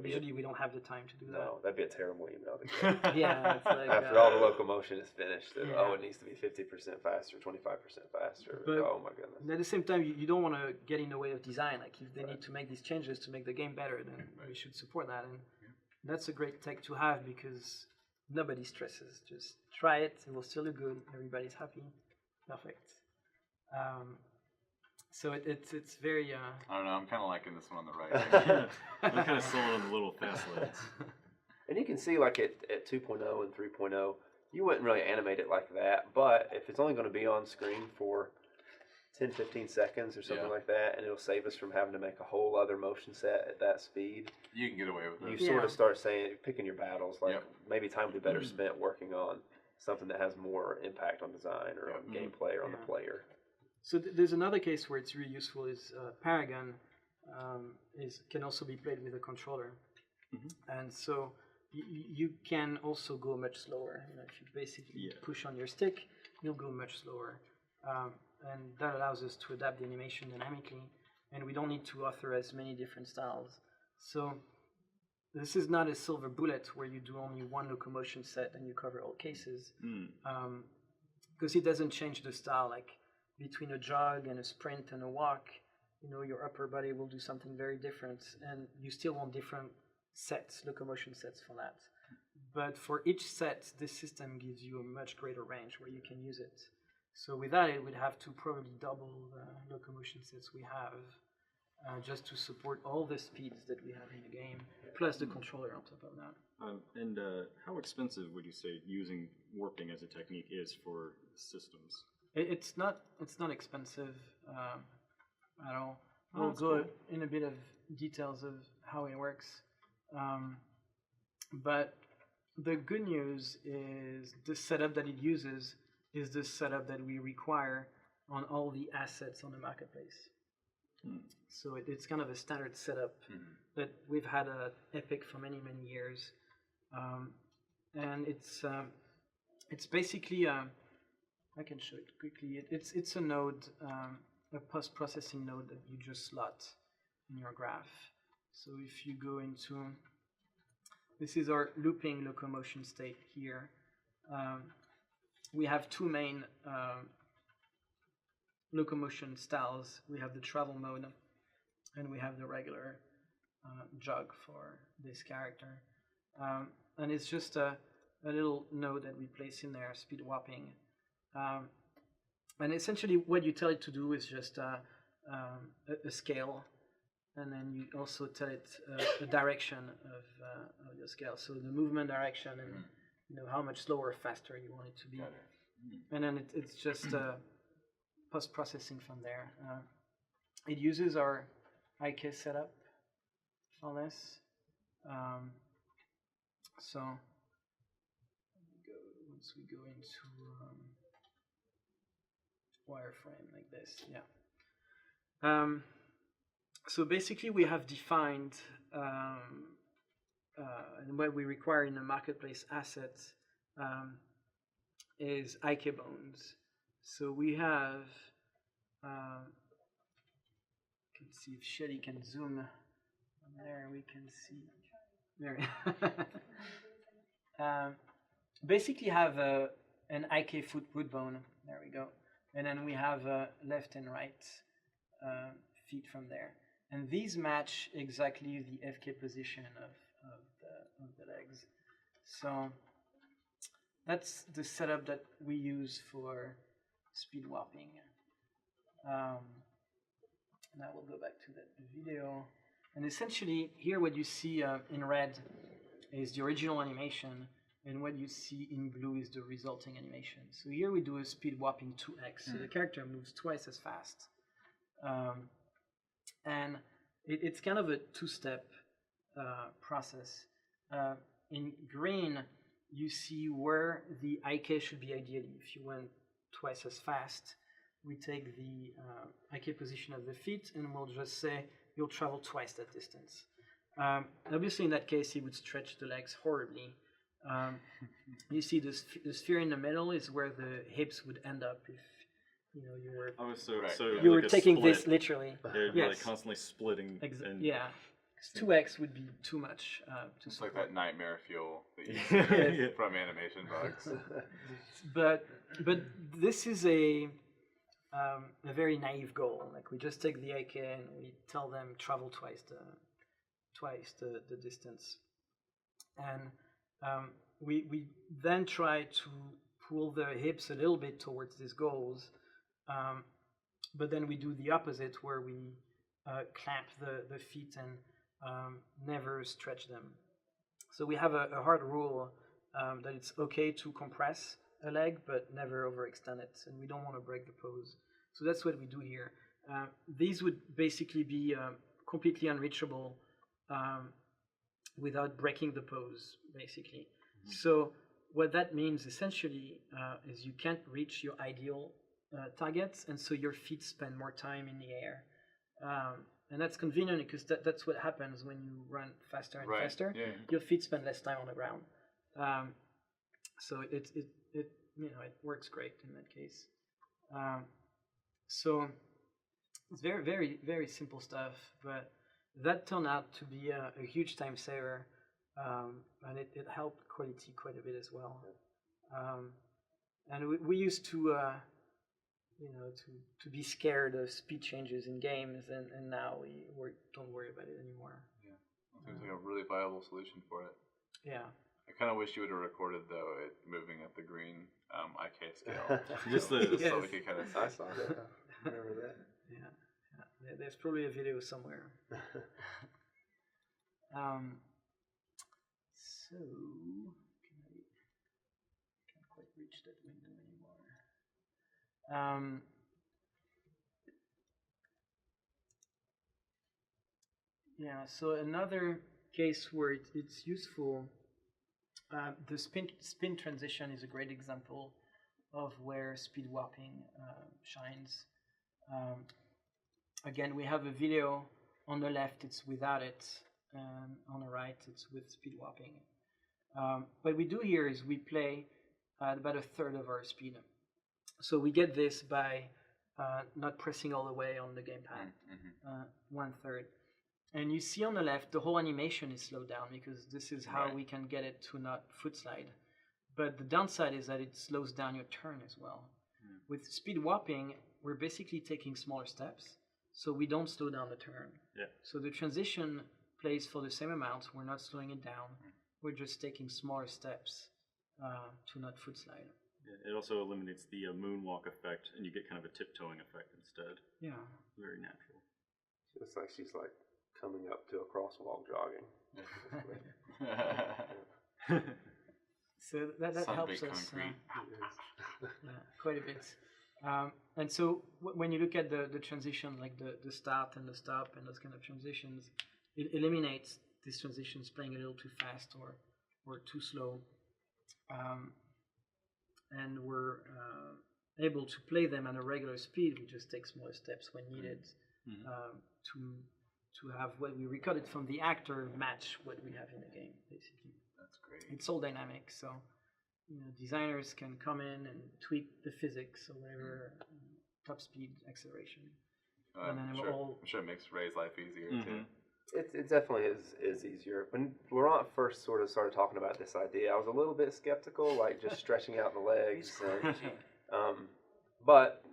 usually we don't have the time to do that. No, that'd be a terrible email to get. Yeah, it's like, after all the locomotion is finished, it needs to be 50% faster, 25% faster. But oh my goodness. At the same time, you don't want to get in the way of design. Like, if they need to make these changes to make the game better, then we should support that. And that's a great tech to have, because nobody stresses. Just try it. It will still look good. Everybody's happy. Perfect. So it's very. I don't know. I'm kind of liking this one on the right. I'm kind of sold on the little fast lanes. And you can see, like at 2.0 and 3.0, you wouldn't really animate it like that. But if it's only going to be on screen for 10, 15 seconds or something like that, and it'll save us from having to make a whole other motion set at that speed, you can get away with it. You sort of start picking your battles. Like, maybe time would be better spent working on something that has more impact on design or on gameplay or on the player. So there's another case where it's really useful is Paragon can also be played with a controller, and so you can also go much slower. If you basically push on your stick, you'll go much slower, and that allows us to adapt the animation dynamically, and we don't need to author as many different styles. So this is not a silver bullet where you do only one locomotion set and you cover all cases, because it doesn't change the style. Like, between a jog and a sprint and a walk, your upper body will do something very different, and you still want different sets, locomotion sets for that. But for each set, this system gives you a much greater range where you can use it. So with that, it would have to probably double the locomotion sets we have, just to support all the speeds that we have in the game, plus the controller on top of that. And how expensive would you say using warping as a technique is for systems? It's not expensive at all. We'll go in a bit of details of how it works. But the good news is the setup that it uses is the setup that we require on all the assets on the marketplace. So it's kind of a standard setup that we've had at Epic for many, many years. And it's basically, I can show it quickly. It's a node, a post-processing node that you just slot in your graph. So if you go into, this is our looping locomotion state here. We have two main locomotion styles. We have the travel mode, and we have the regular jog for this character. And it's just a little node that we place in there, speed warping. And essentially what you tell it to do is just a scale, and then you also tell it the direction of your scale. So the movement direction and how much slower or faster you want it to be. And then it's just post-processing from there. It uses our IK setup on this. So once we go into wireframe like this, so basically we have defined and what we require in the marketplace assets is IK bones. So we have, you can see if Shelly can zoom there, we can see there. Basically have an IK foot bone, there we go, and then we have left and right feet from there, and these match exactly the FK position of the legs. So that's the setup that we use for speed warping. Now we'll go back to that video, and essentially here what you see in red is the original animation, and what you see in blue is the resulting animation. So here we do a speed warping 2x, so the character moves twice as fast. And it's kind of a two-step process. In green, you see where the IK should be ideally. If you went twice as fast, we take the IK position of the feet, and we'll just say you'll travel twice that distance. Obviously, in that case, it would stretch the legs horribly. You see the sphere in the middle is where the hips would end up if you were. Oh, so you like were taking split. this literally. They'd be like constantly splitting. Yeah, 2x would be too much. It's like that nightmare fuel that you see from animation bugs. But this is a very naive goal. Like we just take the IK and we tell them travel twice the distance, and we then try to pull the hips a little bit towards these goals, but then we do the opposite where we clamp the feet and never stretch them. So we have a hard rule that it's okay to compress a leg but never overextend it, and we don't want to break the pose. So that's what we do here. These would basically be completely unreachable without breaking the pose, basically. So what that means essentially is you can't reach your ideal targets, and so your feet spend more time in the air. And that's convenient because that's what happens when you run faster and faster. Yeah. Your feet spend less time on the ground. So it works great in that case. So it's very, very, very simple stuff, but that turned out to be a huge time saver, and it helped quality quite a bit as well. And we used to be scared of speed changes in games, and now we don't worry about it anymore. Yeah, it seems like a really viable solution for it. Yeah. I kind of wish you would have recorded though it moving at the green IK scale. just so we could kind of. I saw that. I remember that. Yeah. There's probably a video somewhere. So can't quite reach that window anymore. Yeah. So another case where it's useful. The spin transition is a great example of where speed warping shines. again, we have a video on the left, it's without it, and on the right, it's with speed warping. What we do here is we play at about a third of our speed. So we get this by not pressing all the way on the gamepad, 1/3. And you see on the left, the whole animation is slowed down because this is how we can get it to not foot slide. But the downside is that it slows down your turn as well. With speed warping, we're basically taking smaller steps, so we don't slow down the turn. So the transition plays for the same amount. We're not slowing it down. We're just taking smaller steps to not foot slide. It also eliminates the moonwalk effect, and you get kind of a tiptoeing effect instead. Yeah. Very natural. It's like she's like coming up to a crosswalk jogging. So that helps us quite a bit. And so when you look at the transition, like the start and the stop and those kind of transitions, it eliminates these transitions playing a little too fast or too slow. And we're able to play them at a regular speed. We just take smaller steps when needed to have what we recorded from the actor match what we have in the game, basically. That's great. It's all dynamic, so designers can come in and tweak the physics or whatever, top speed, acceleration. And then I'm sure it makes Ray's life easier too. It definitely is easier. When Laurent first sort of started talking about this idea, I was a little bit skeptical, like just stretching out the legs. But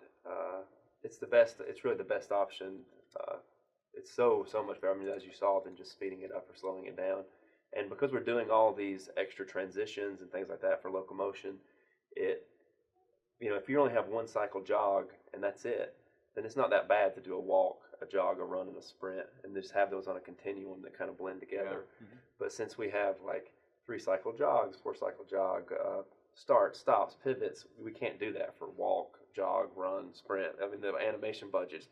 it's the best. It's really the best option. It's so much better. I mean, as you saw, than just speeding it up or slowing it down. And because we're doing all these extra transitions and things like that for locomotion, if you only have one cycle jog and that's it, then it's not that bad to do a walk, a jog, a run, and a sprint, and just have those on a continuum that kind of blend together. But since we have like 3 cycle jogs, 4 cycle jog, starts, stops, pivots, we can't do that for walk, jog, run, sprint. I mean, the animation budget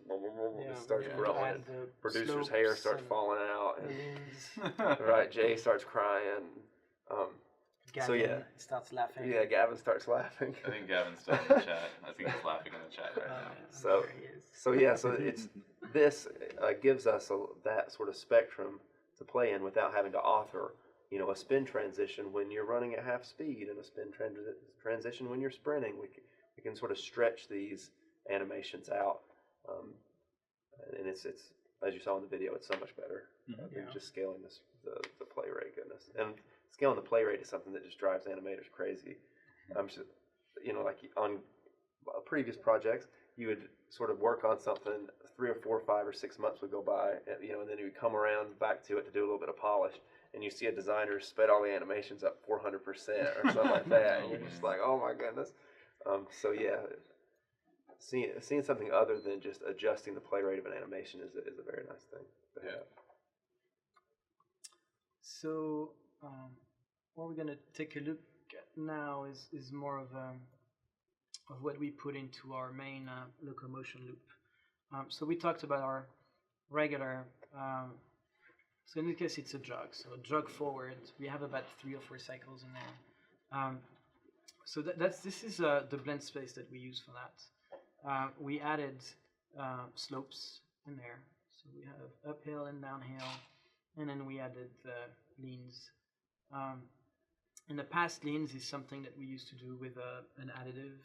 starts growing. Producer's hair starts falling out. And, Jay starts crying. Gavin starts laughing. Yeah, Gavin starts laughing. I think Gavin's still in the chat. I think he's laughing in the chat right now. So it's this gives us that sort of spectrum to play in without having to author, a spin transition when you're running at half speed and a spin transition when you're sprinting. We can sort of stretch these animations out, and it's as you saw in the video, it's so much better than just scaling the play rate. Goodness, and scaling the play rate is something that just drives animators crazy. Like on previous projects, you would sort of work on something, 3 or 4 or 5 or 6 months would go by, and then you would come around back to it to do a little bit of polish, and you see a designer sped all the animations up 400% or something like that, and you're just like, oh my goodness. Seeing something other than just adjusting the play rate of an animation is a very nice thing to have. So what we're going to take a look at now is more of what we put into our main locomotion loop. So we talked about our regular, so in this case it's a jog. So jog forward, we have about 3 or 4 cycles in there. So this is the blend space that we use for that. We added slopes in there. So we have uphill and downhill, and then we added leans. In the past, leans is something that we used to do with an additive.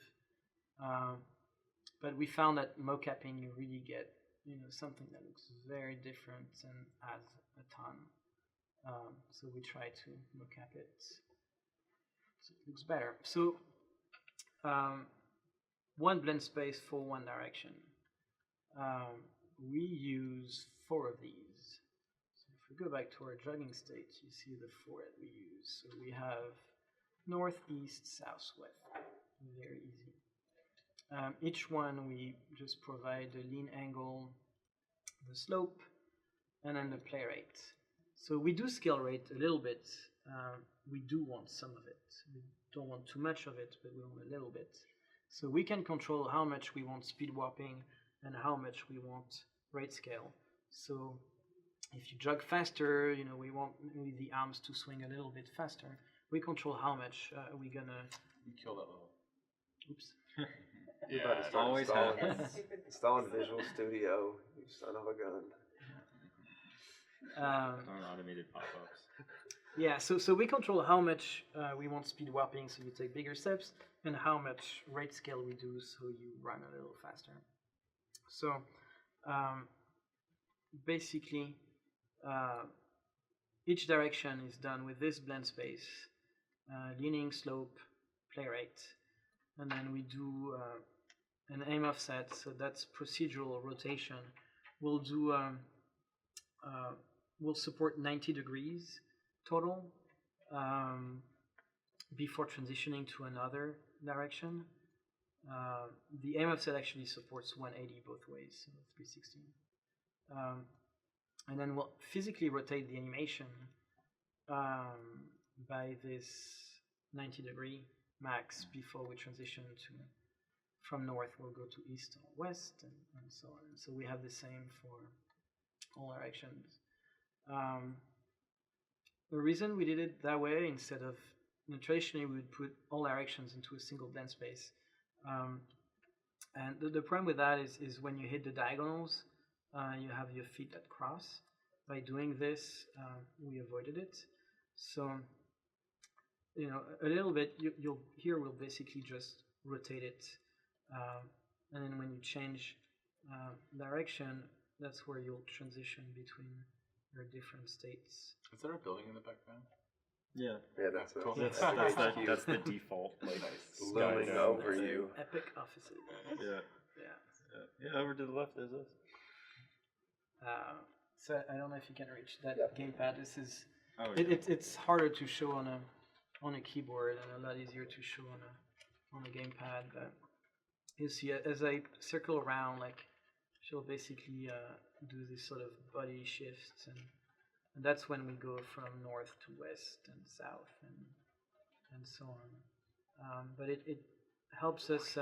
But we found that mocapping, you really get something that looks very different and adds a ton. So we try to mocap it so it looks better. So one blend space for one direction. We use 4 of these. So if we go back to our jogging state, you see the 4 that we use. So we have north, east, south, west. Very easy. Each one we just provide the lean angle, the slope, and then the play rate. So we do scale rate a little bit. We do want some of it. We don't want too much of it, but we want a little bit. So we can control how much we want speed warping and how much we want rate scale. So if you jog faster, we want maybe the arms to swing a little bit faster. We control how much we're gonna. You kill that little. Oops. You're about to start always installing Visual Studio, you son of a gun. Darn automated pop-ups. Yeah, so we control how much we want speed warping, so you take bigger steps, and how much rate scale we do, so you run a little faster. So basically, each direction is done with this blend space, leaning, slope, play rate, and then we do an aim offset, so that's procedural rotation. We'll do we'll support 90 degrees total before transitioning to another direction. The aim offset actually supports 180 both ways, so 360. And then we'll physically rotate the animation by this 90 degree max before we transition to, from north we'll go to east or west, and so on. So we have the same for all directions. The reason we did it that way instead of, traditionally we would put all directions into a single blend space. And the problem with that is when you hit the diagonals, you have your feet that cross. By doing this, we avoided it. So, a little bit, here we'll basically just rotate it. And then when you change direction, that's where you'll transition between your different states. Is there a building in the background? Yeah. Yeah, that's Cool. That's the default. Like looming over you. Epic offices. Yeah, over to the left is us. So I don't know if you can reach that gamepad. This is it's harder to show on a keyboard and a lot easier to show on a gamepad. But you see, as I circle around, like she'll basically do this sort of body shifts, and that's when we go from north to west and south and so on. But it helps us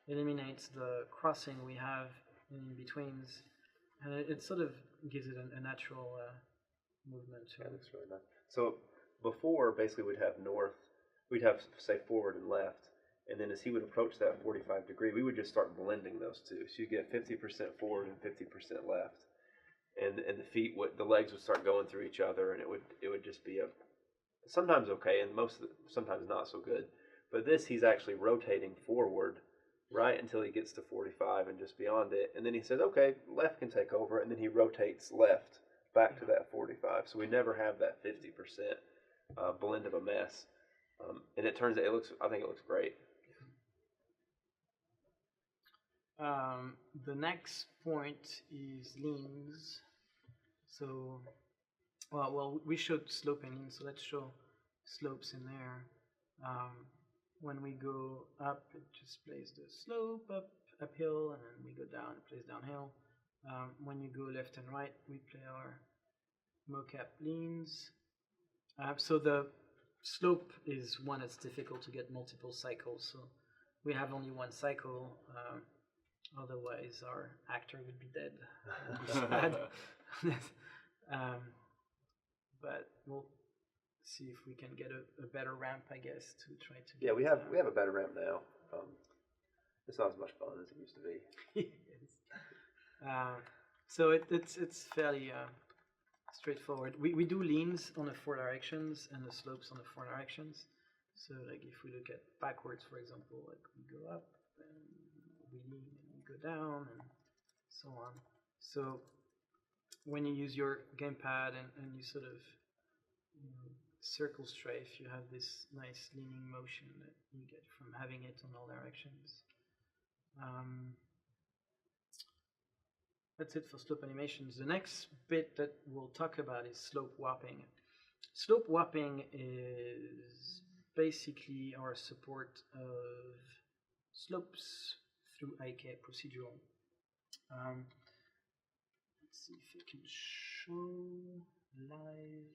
eliminates the crossing we have in betweens, and it sort of gives it a natural movement too. Yeah, that's really nice. So before, basically, we'd have say forward and left, and then as he would approach that 45 degree, we would just start blending those two. So you get 50% forward and 50% left, and the legs would start going through each other, and it would just be sometimes okay, and sometimes not so good. But this, he's actually rotating forward right until he gets to 45 and just beyond it, and then he says, okay, left can take over, and then he rotates left back to that 45. So we never have that 50% blend of a mess, and it turns out I think it looks great. The next point is leans. So, well, we showed slope and lean, so let's show slopes in there. When we go up, it just plays the slope uphill, and then we go down, it plays downhill. When you go left and right, we play our mocap leans. So the slope is one that's difficult to get multiple cycles, so we have only one cycle. Otherwise, our actor would be dead. Would be sad. But we'll see if we can get a better ramp, I guess, to try to. Yeah, we have a better ramp now. It's not as much fun as it used to be. So it's fairly straightforward. We do leans on the 4 directions and the slopes on the 4 directions. So like if we look at backwards, for example, like we go up and we lean and we go down and so on. So when you use your gamepad and you sort of circle strafe, you have this nice leaning motion that you get from having it on all directions. That's it for slope animations. The next bit that we'll talk about is slope warping. Slope warping is basically our support of slopes through IK procedural. Let's see if I can show live.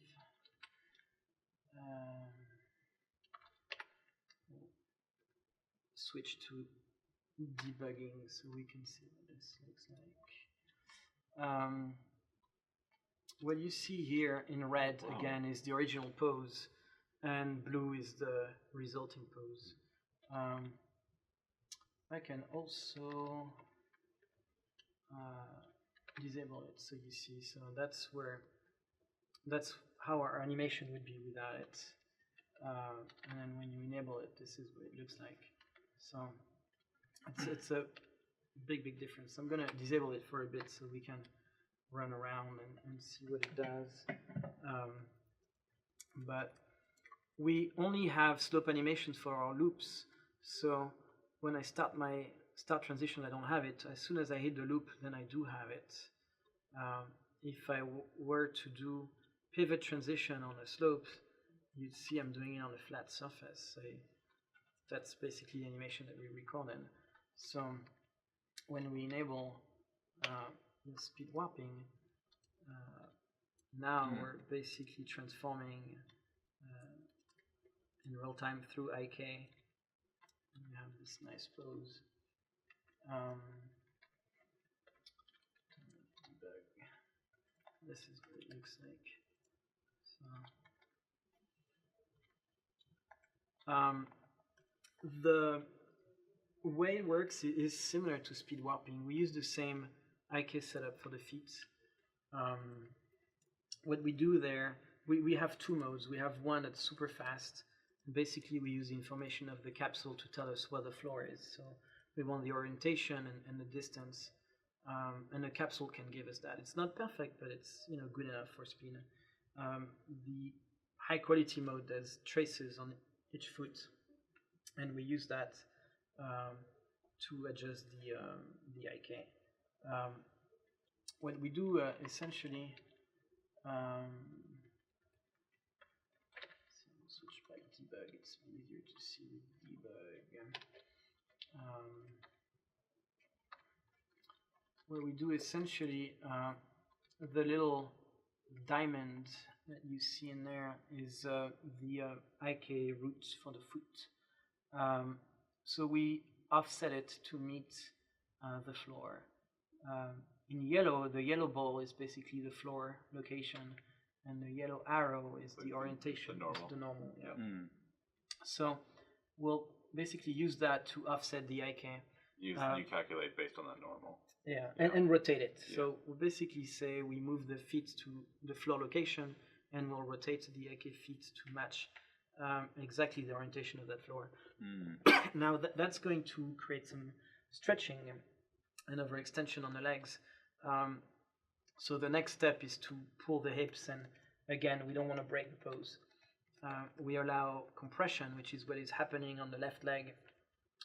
We'll switch to debugging so we can see what this looks like. What you see here in red again is the original pose, and blue is the resulting pose. I can also disable it, so you see. So that's how our animation would be without it. And then when you enable it, this is what it looks like. So it's a big difference. I'm gonna disable it for a bit so we can run around and see what it does. But we only have slope animations for our loops. So when I start my start transition, I don't have it. As soon as I hit the loop, then I do have it. If I were to do pivot transition on a slope, you'd see I'm doing it on a flat surface. So that's basically the animation that we record in. So when we enable the speed warping, now we're basically transforming in real time through IK. We have this nice pose. This is what it looks like. So, the way it works is similar to speed warping. We use the same IK setup for the feet. What we do there, we have two modes. We have one that's super fast. Basically, we use the information of the capsule to tell us where the floor is. So we want the orientation and the distance, and the capsule can give us that. It's not perfect, but it's good enough for speed. The high quality mode does traces on each foot, and we use that to adjust the IK. What we do essentially. Switch by debug, it's easier to see debug. What we do essentially, the little diamond that you see in there is the IK roots for the foot. So we offset it to meet the floor. In yellow, the yellow ball is basically the floor location, and the yellow arrow is the orientation, the normal. Yeah. So we'll basically use that to offset the IK. You calculate based on that normal. Yeah, and rotate it. Yeah. So we basically say we move the feet to the floor location, and we'll rotate the IK feet to match exactly the orientation of that floor. Now that's going to create some stretching and overextension on the legs. So the next step is to pull the hips, and again, we don't want to break the pose. We allow compression, which is what is happening on the left leg.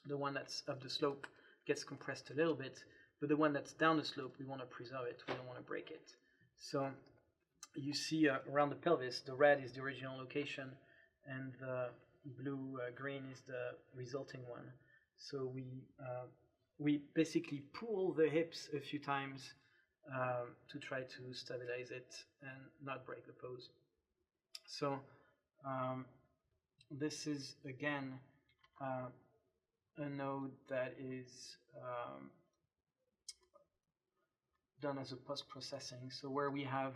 The one that's up the slope gets compressed a little bit, but the one that's down the slope, we want to preserve it. We don't want to break it. So you see around the pelvis, the red is the original location, and the blue-green is the resulting one. So we basically pull the hips a few times to try to stabilize it and not break the pose. So this is again a node that is done as a post-processing. So where we have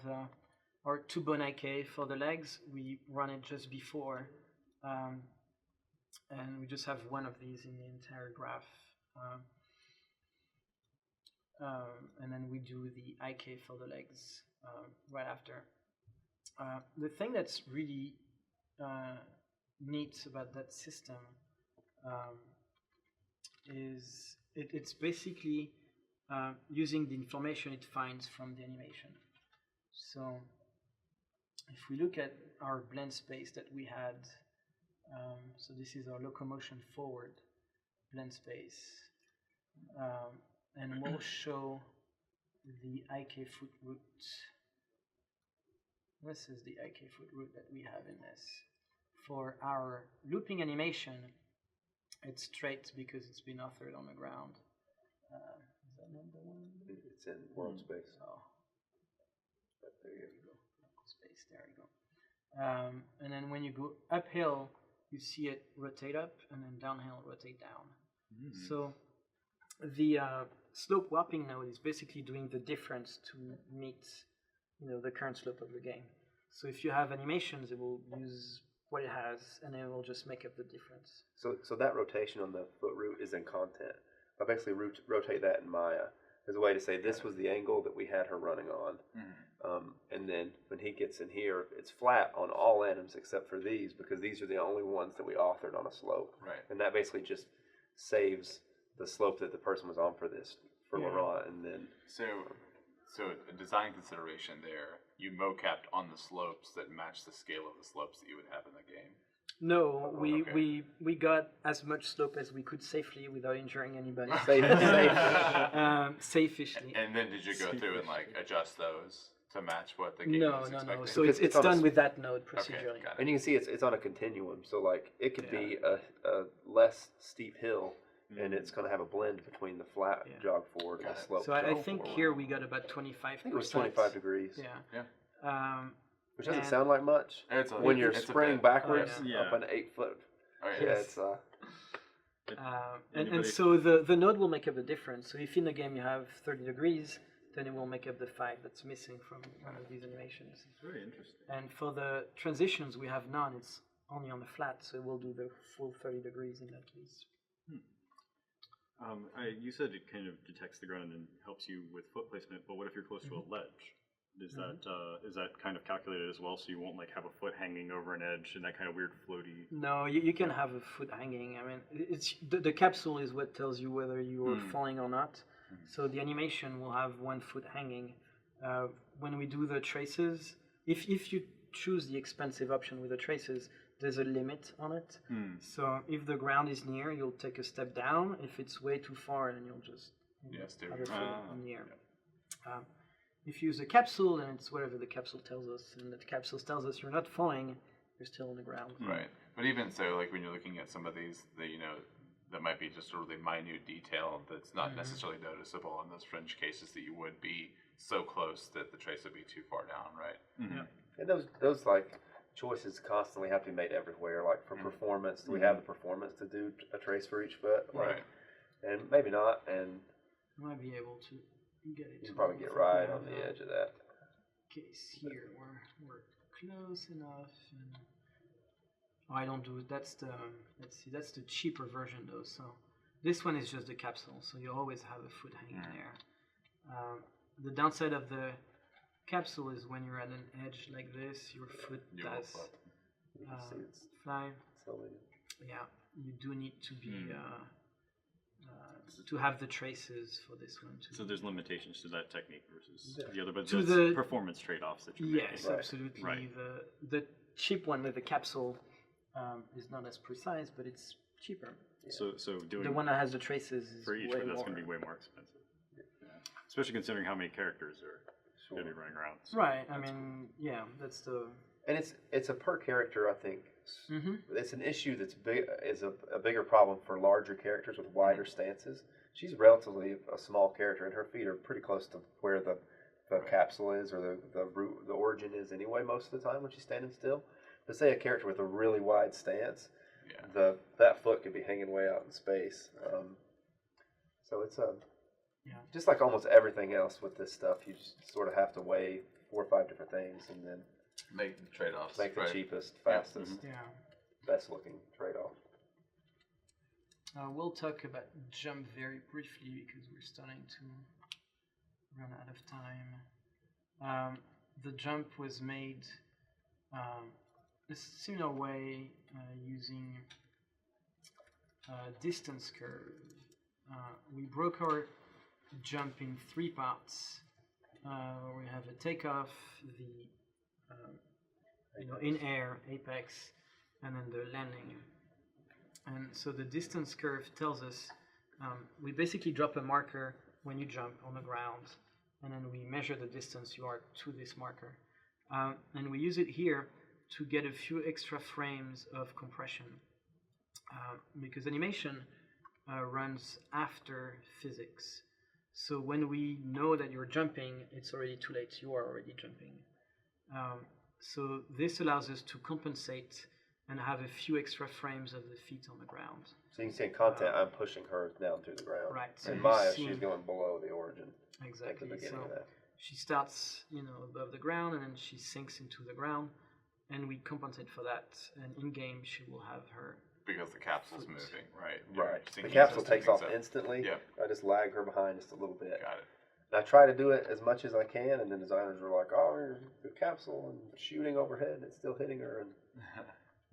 our 2-bone IK for the legs, we run it just before, and we just have one of these in the entire graph. And then we do the IK for the legs right after. The thing that's really neat about that system is it's basically using the information it finds from the animation. So if we look at our blend space that we had, so this is our locomotion forward blend space, and we'll show the IK foot root. This is the IK foot root that we have in this. For our looping animation, it's straight because it's been authored on the ground. Is that number one? It's in world space. Oh. But there you go. Local space, there you go. And then when you go uphill, you see it rotate up, and then downhill, rotate down. So the slope warping node is basically doing the difference to meet the current slope of the game. So if you have animations, it will use what it has, and then it will just make up the difference. So that rotation on the foot root is in content. I basically rotate that in Maya as a way to say this was the angle that we had her running on. And then when he gets in here, it's flat on all anims except for these, because these are the only ones that we authored on a slope. Right. And that basically just saves the slope that the person was on for Laurent. And then so a design consideration there, you mocapped on the slopes that match the scale of the slopes that you would have in the game. No, we got as much slope as we could safely without injuring anybody. Safely. And then did you go through and like adjust those to match what the game was expecting? No. So it's done with that node procedurally. Okay, and you can see it's on a continuum. So like it could be a less steep hill, and it's going to have a blend between the flat jog forward and the slope. So I think here we got about 25%. I think it was 25 degrees. Yeah. Which doesn't sound like much when you're spraying backwards up an 8 foot. It's and so the node will make up the difference. So if in the game you have 30 degrees, then it will make up the 5 that's missing from one of these animations. It's very interesting. And for the transitions, we have none. It's only on the flat, so it will do the full 30 degrees in that case. You said it kind of detects the ground and helps you with foot placement, but what if you're close to a ledge? Is that kind of calculated as well, so you won't like have a foot hanging over an edge and that kind of weird floaty? No, you can have a foot hanging. I mean, it's the capsule is what tells you whether you are falling or not. So the animation will have 1 foot hanging. When we do the traces, if you choose the expensive option with the traces, there's a limit on it. So if the ground is near, you'll take a step down. If it's way too far, then you'll just have a foot in the air. If you use a capsule, then it's whatever the capsule tells us, and the capsule tells us you're not falling, you're still on the ground. Right. But even so, like when you're looking at some of these, that might be just a really minute detail that's not necessarily noticeable in those fringe cases that you would be so close that the trace would be too far down, right? And those like choices constantly have to be made everywhere. Like for performance, do we have the performance to do a trace for each foot? Right. And maybe not. And you might be able to get it. You can probably get right on the edge of that. Case here, we're close enough. And I don't do it. That's the cheaper version though. So this one is just the capsule, so you always have a foot hanging there. The downside of the capsule is when you're at an edge like this, your foot does fly. Yeah, you do need to be to have the traces for this one too. So there's limitations to that technique versus the other, but there's performance trade-offs that you're making. Yes, absolutely. Right. The cheap one with the capsule is not as precise, but it's cheaper. So doing the one that has the traces is for each, that's going to be way more expensive. Especially considering how many characters are going to be running around. So right. I mean, that's the. And it's a per character, I think. It's an issue that's is a bigger problem for larger characters with wider stances. She's relatively a small character, and her feet are pretty close to where the capsule is, or the origin is anyway. Most of the time when she's standing still. But say a character with a really wide stance, that foot could be hanging way out in space. So it's just like almost everything else with this stuff. You just sort of have to weigh 4 or 5 different things, and then make the trade-offs. Make the cheapest, fastest, best looking trade-off. We'll talk about jump very briefly because we're starting to run out of time. The jump was made a similar way using distance curve. We broke our jump in 3 parts. We have a takeoff, the in air apex, and then the landing. And so the distance curve tells us we basically drop a marker when you jump on the ground, and then we measure the distance you are to this marker. And we use it here to get a few extra frames of compression because animation runs after physics. So when we know that you're jumping, it's already too late. You are already jumping. So this allows us to compensate and have a few extra frames of the feet on the ground. So you can see in content, I'm pushing her down through the ground. Right. So and Maya, she's going below the origin. Exactly. At the beginning of that. She starts, above the ground, and then she sinks into the ground, and we compensate for that. And in game, she will have her Because the capsule's moving, right? Right. The capsule takes off instantly. Yeah. I just lag her behind just a little bit. Got it. And I try to do it as much as I can, and then designers are like, "Oh, here's the capsule and shooting overhead, and it's still hitting her." And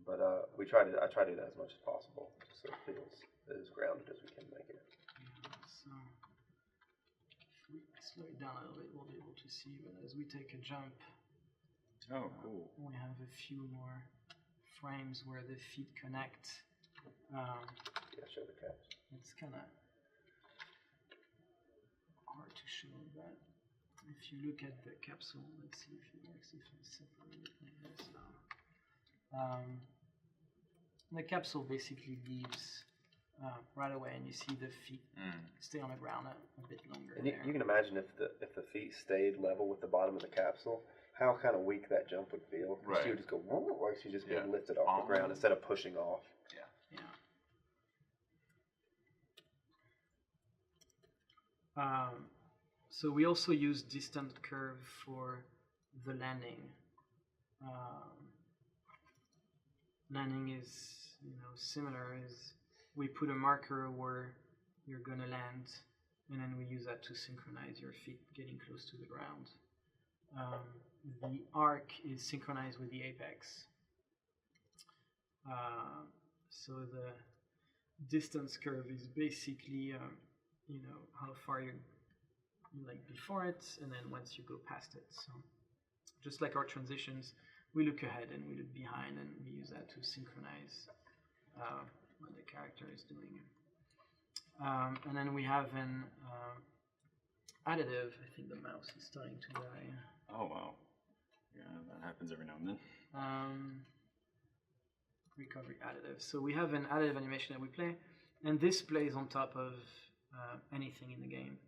but I try to do that as much as possible, so it feels as grounded as we can make it. So if we slow it down a little bit, we'll be able to see. But as we take a jump, cool. We have a few more frames where the feet connect. Show the caps. It's kind of hard to show that. If you look at the capsule, let's see if it works if I separate it like this now. The capsule basically leaves right away, and you see the feet stay on the ground a bit longer. And you can imagine if the feet stayed level with the bottom of the capsule, how kind of weak that jump would feel. Right. She would just go, like she's just being lifted off the ground instead of pushing off. Yeah. So we also use distant curve for the landing. Landing is similar. Is we put a marker where you're gonna land, and then we use that to synchronize your feet getting close to the ground. The arc is synchronized with the apex. So the distance curve is basically how far you're before it, and then once you go past it. So just like our transitions, we look ahead and we look behind, and we use that to synchronize what the character is doing. And then we have an additive. I think the mouse is starting to die. Oh wow. Yeah, that happens every now and then. Recovery additive. So we have an additive animation that we play, and this plays on top of anything in the game.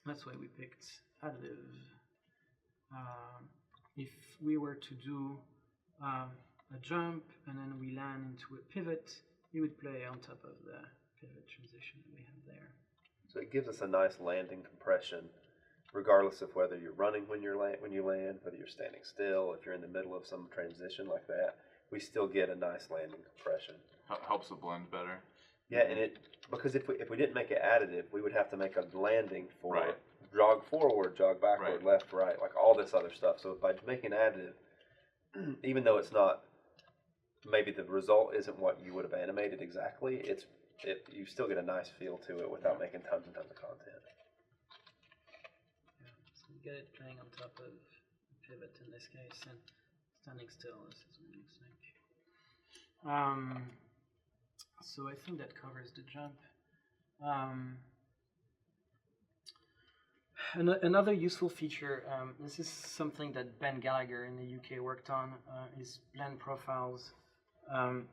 That's why we picked additive. If we were to do a jump and then we land into a pivot, it would play on top of the pivot transition that we have there. So it gives us a nice landing compression, regardless of whether you're running when you land, whether you're standing still, if you're in the middle of some transition like that, we still get a nice landing compression. Helps the blend better. Yeah, and because if we didn't make it additive, we would have to make a landing for jog forward, jog backward, left, right, like all this other stuff. So by making additive, even though it's not, maybe the result isn't what you would have animated exactly, you still get a nice feel to it without making tons and tons of content. So you get it playing on top of a pivot in this case, and standing still. This is what it looks like. So I think that covers the jump. Another useful feature, this is something that Ben Gallagher in the UK worked on, is blend profiles. And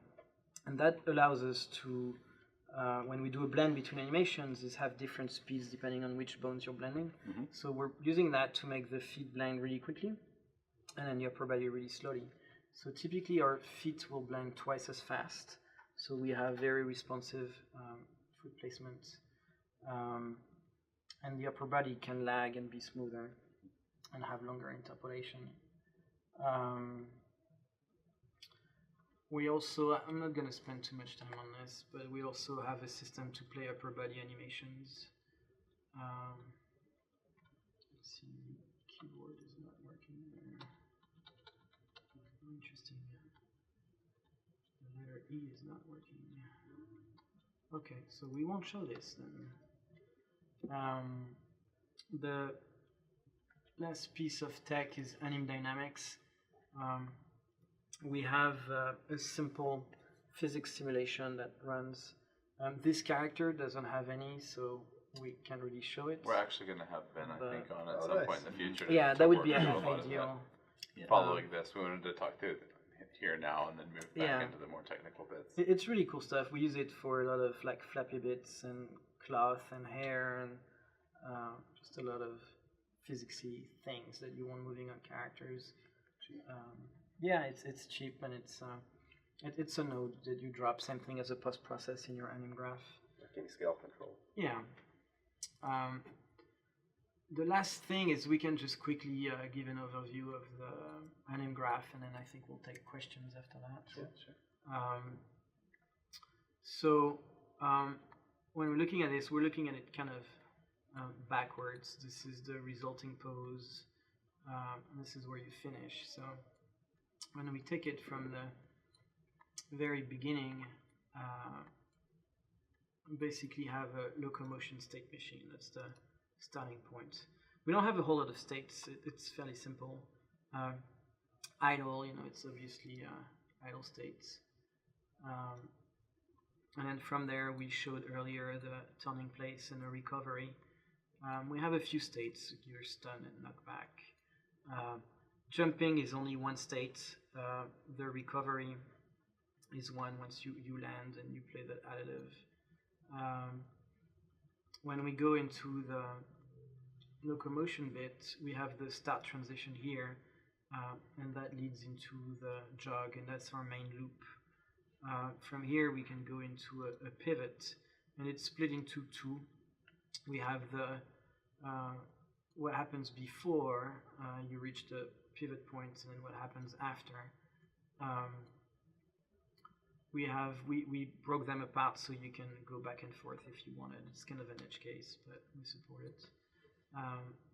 that allows us to, when we do a blend between animations, is have different speeds depending on which bones you're blending. Mm-hmm. So we're using that to make the feet blend really quickly, and then the upper body really slowly. So typically our feet will blend twice as fast. So we have very responsive foot placement. And the upper body can lag and be smoother and have longer interpolation. We also, I'm not going to spend too much time on this, but we also have a system to play upper body animations. Let's see, the keyboard is not working there. Interesting. The letter E is not working. Okay, so we won't show this then. The last piece of tech is Anim Dynamics. We have a simple physics simulation that runs. This character doesn't have any, so we can't really show it. We're actually going to have Ben, I think, on at some point in the future. Yeah, that would be ideal. Following this, we wanted to talk through here now and then move back into the more technical bits. It's really cool stuff. We use it for a lot of like flappy bits and cloth and hair and just a lot of physicsy things that you want moving on characters. Yeah, it's cheap, and it's a node that you drop, same thing as a post process in your anim graph. Working scale control. Yeah. The last thing is we can just quickly give an overview of the anim graph, and then I think we'll take questions after that. Sure. When we're looking at this, we're looking at it kind of backwards. This is the resulting pose. This is where you finish. So when we take it from the very beginning, we basically have a locomotion state machine. That's the starting point. We don't have a whole lot of states. It's fairly simple. Idle, it's obviously idle states. And then from there, we showed earlier the turning place and the recovery. We have a few states, gear stun and knockback. Jumping is only one state. The recovery is one once you land and you play the additive. When we go into the locomotion bit, we have the start transition here, and that leads into the jog, and that's our main loop. From here, we can go into a pivot, and it's split into two. We have the what happens before you reach the pivot point, and then what happens after. We broke them apart so you can go back and forth if you wanted. It's kind of an edge case, but we support it.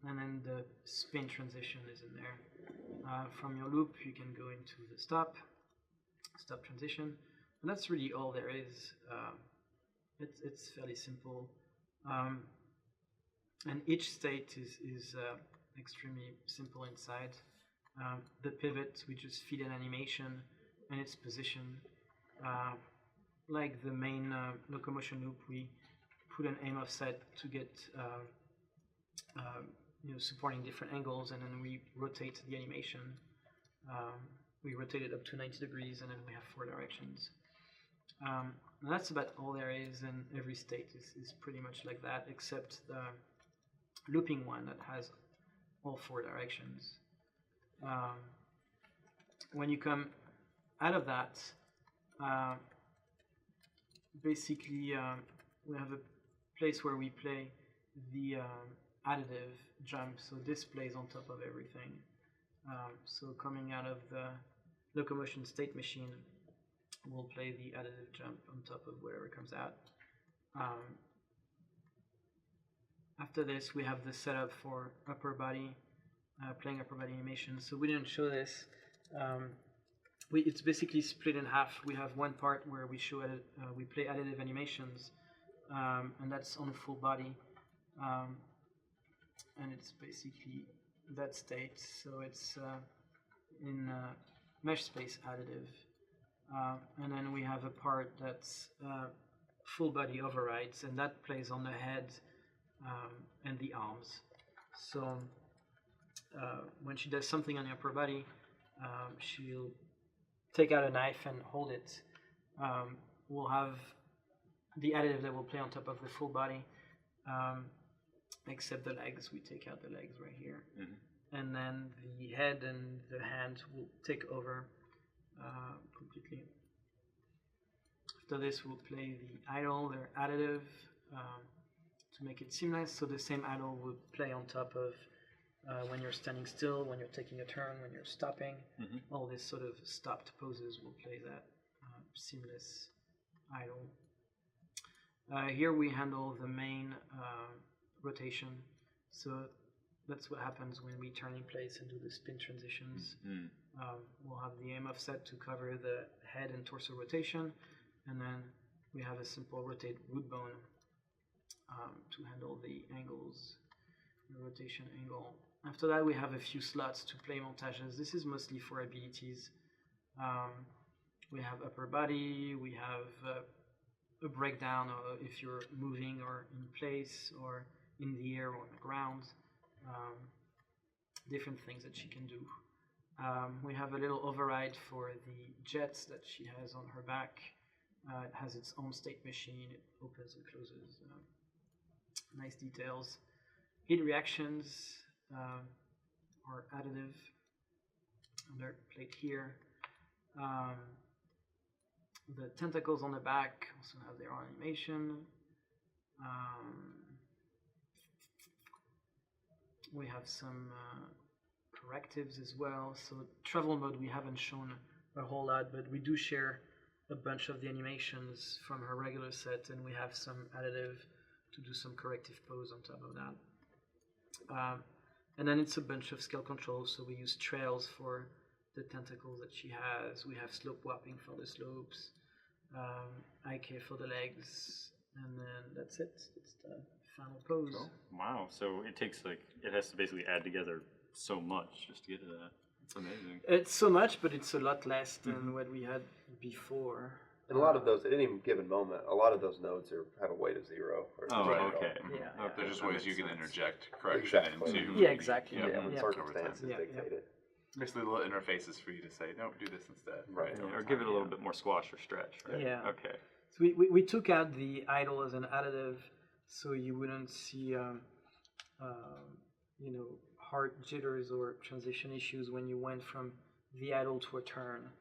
And then the spin transition is in there. From your loop, you can go into the stop transition, and that's really all there is. It's fairly simple, and each state is extremely simple inside. The pivot, we just feed an animation and its position. Like the main locomotion loop, we put an aim offset to get supporting different angles, and then we rotate the animation. We rotate it up to 90 degrees, and then we have 4 directions. And that's about all there is, and every state is pretty much like that, except the looping one that has all 4 directions. When you come out of that, basically we have a place where we play the additive jump, so this plays on top of everything. So coming out of the locomotion state machine, we'll play the additive jump on top of whatever comes out. After this, we have the setup for upper body, playing upper body animation. So we didn't show this. It's basically split in half. We have one part where we show we play additive animations, and that's on full body, and it's basically that state. So it's in mesh space additive, and then we have a part that's full body overrides, and that plays on the head and the arms. So when she does something on the upper body, she'll take out a knife and hold it. We'll have the additive that will play on top of the full body, except the legs. We take out the legs right here. Mm-hmm. And then the head and the hand will take over completely. After this, we'll play the idle, their additive, to make it seamless. So the same idle will play on top of when you're standing still, when you're taking a turn, when you're stopping. Mm-hmm. All these sort of stopped poses will play that seamless idle. Here we handle the main rotation. So that's what happens when we turn in place and do the spin transitions. Mm-hmm. We'll have the aim offset to cover the head and torso rotation, and then we have a simple rotate root bone to handle the angles, the rotation angle. After that, we have a few slots to play montages. This is mostly for abilities. We have upper body, we have a breakdown of if you're moving or in place or in the air or on the ground. Different things that she can do. We have a little override for the jets that she has on her back. It has its own state machine. It opens and closes. Nice details. Heat reactions are additive on their plate here. The tentacles on the back also have their own animation. We have some correctives as well. So travel mode we haven't shown a whole lot, but we do share a bunch of the animations from her regular set, and we have some additive to do some corrective pose on top of that. And then it's a bunch of scale controls, so we use trails for the tentacles that she has. We have slope warping for the slopes, IK for the legs, and then that's it. It's the final pose. Cool. Wow, so it takes it has to basically add together so much just to get to that. It's amazing. It's so much, but it's a lot less than what we had before. And a lot of those, at any given moment, a lot of those nodes have a weight of 0. Or okay. Yeah. Okay. There's just ways you can interject correction into. Yeah, exactly. When circumstances dictate it. Basically, little interfaces for you to say, no, do this instead. Right. Or give it a little bit more squash or stretch. Right? Yeah. Okay. So we took out the idle as an additive, so you wouldn't see, hard jitters or transition issues when you went from the idle to a turn.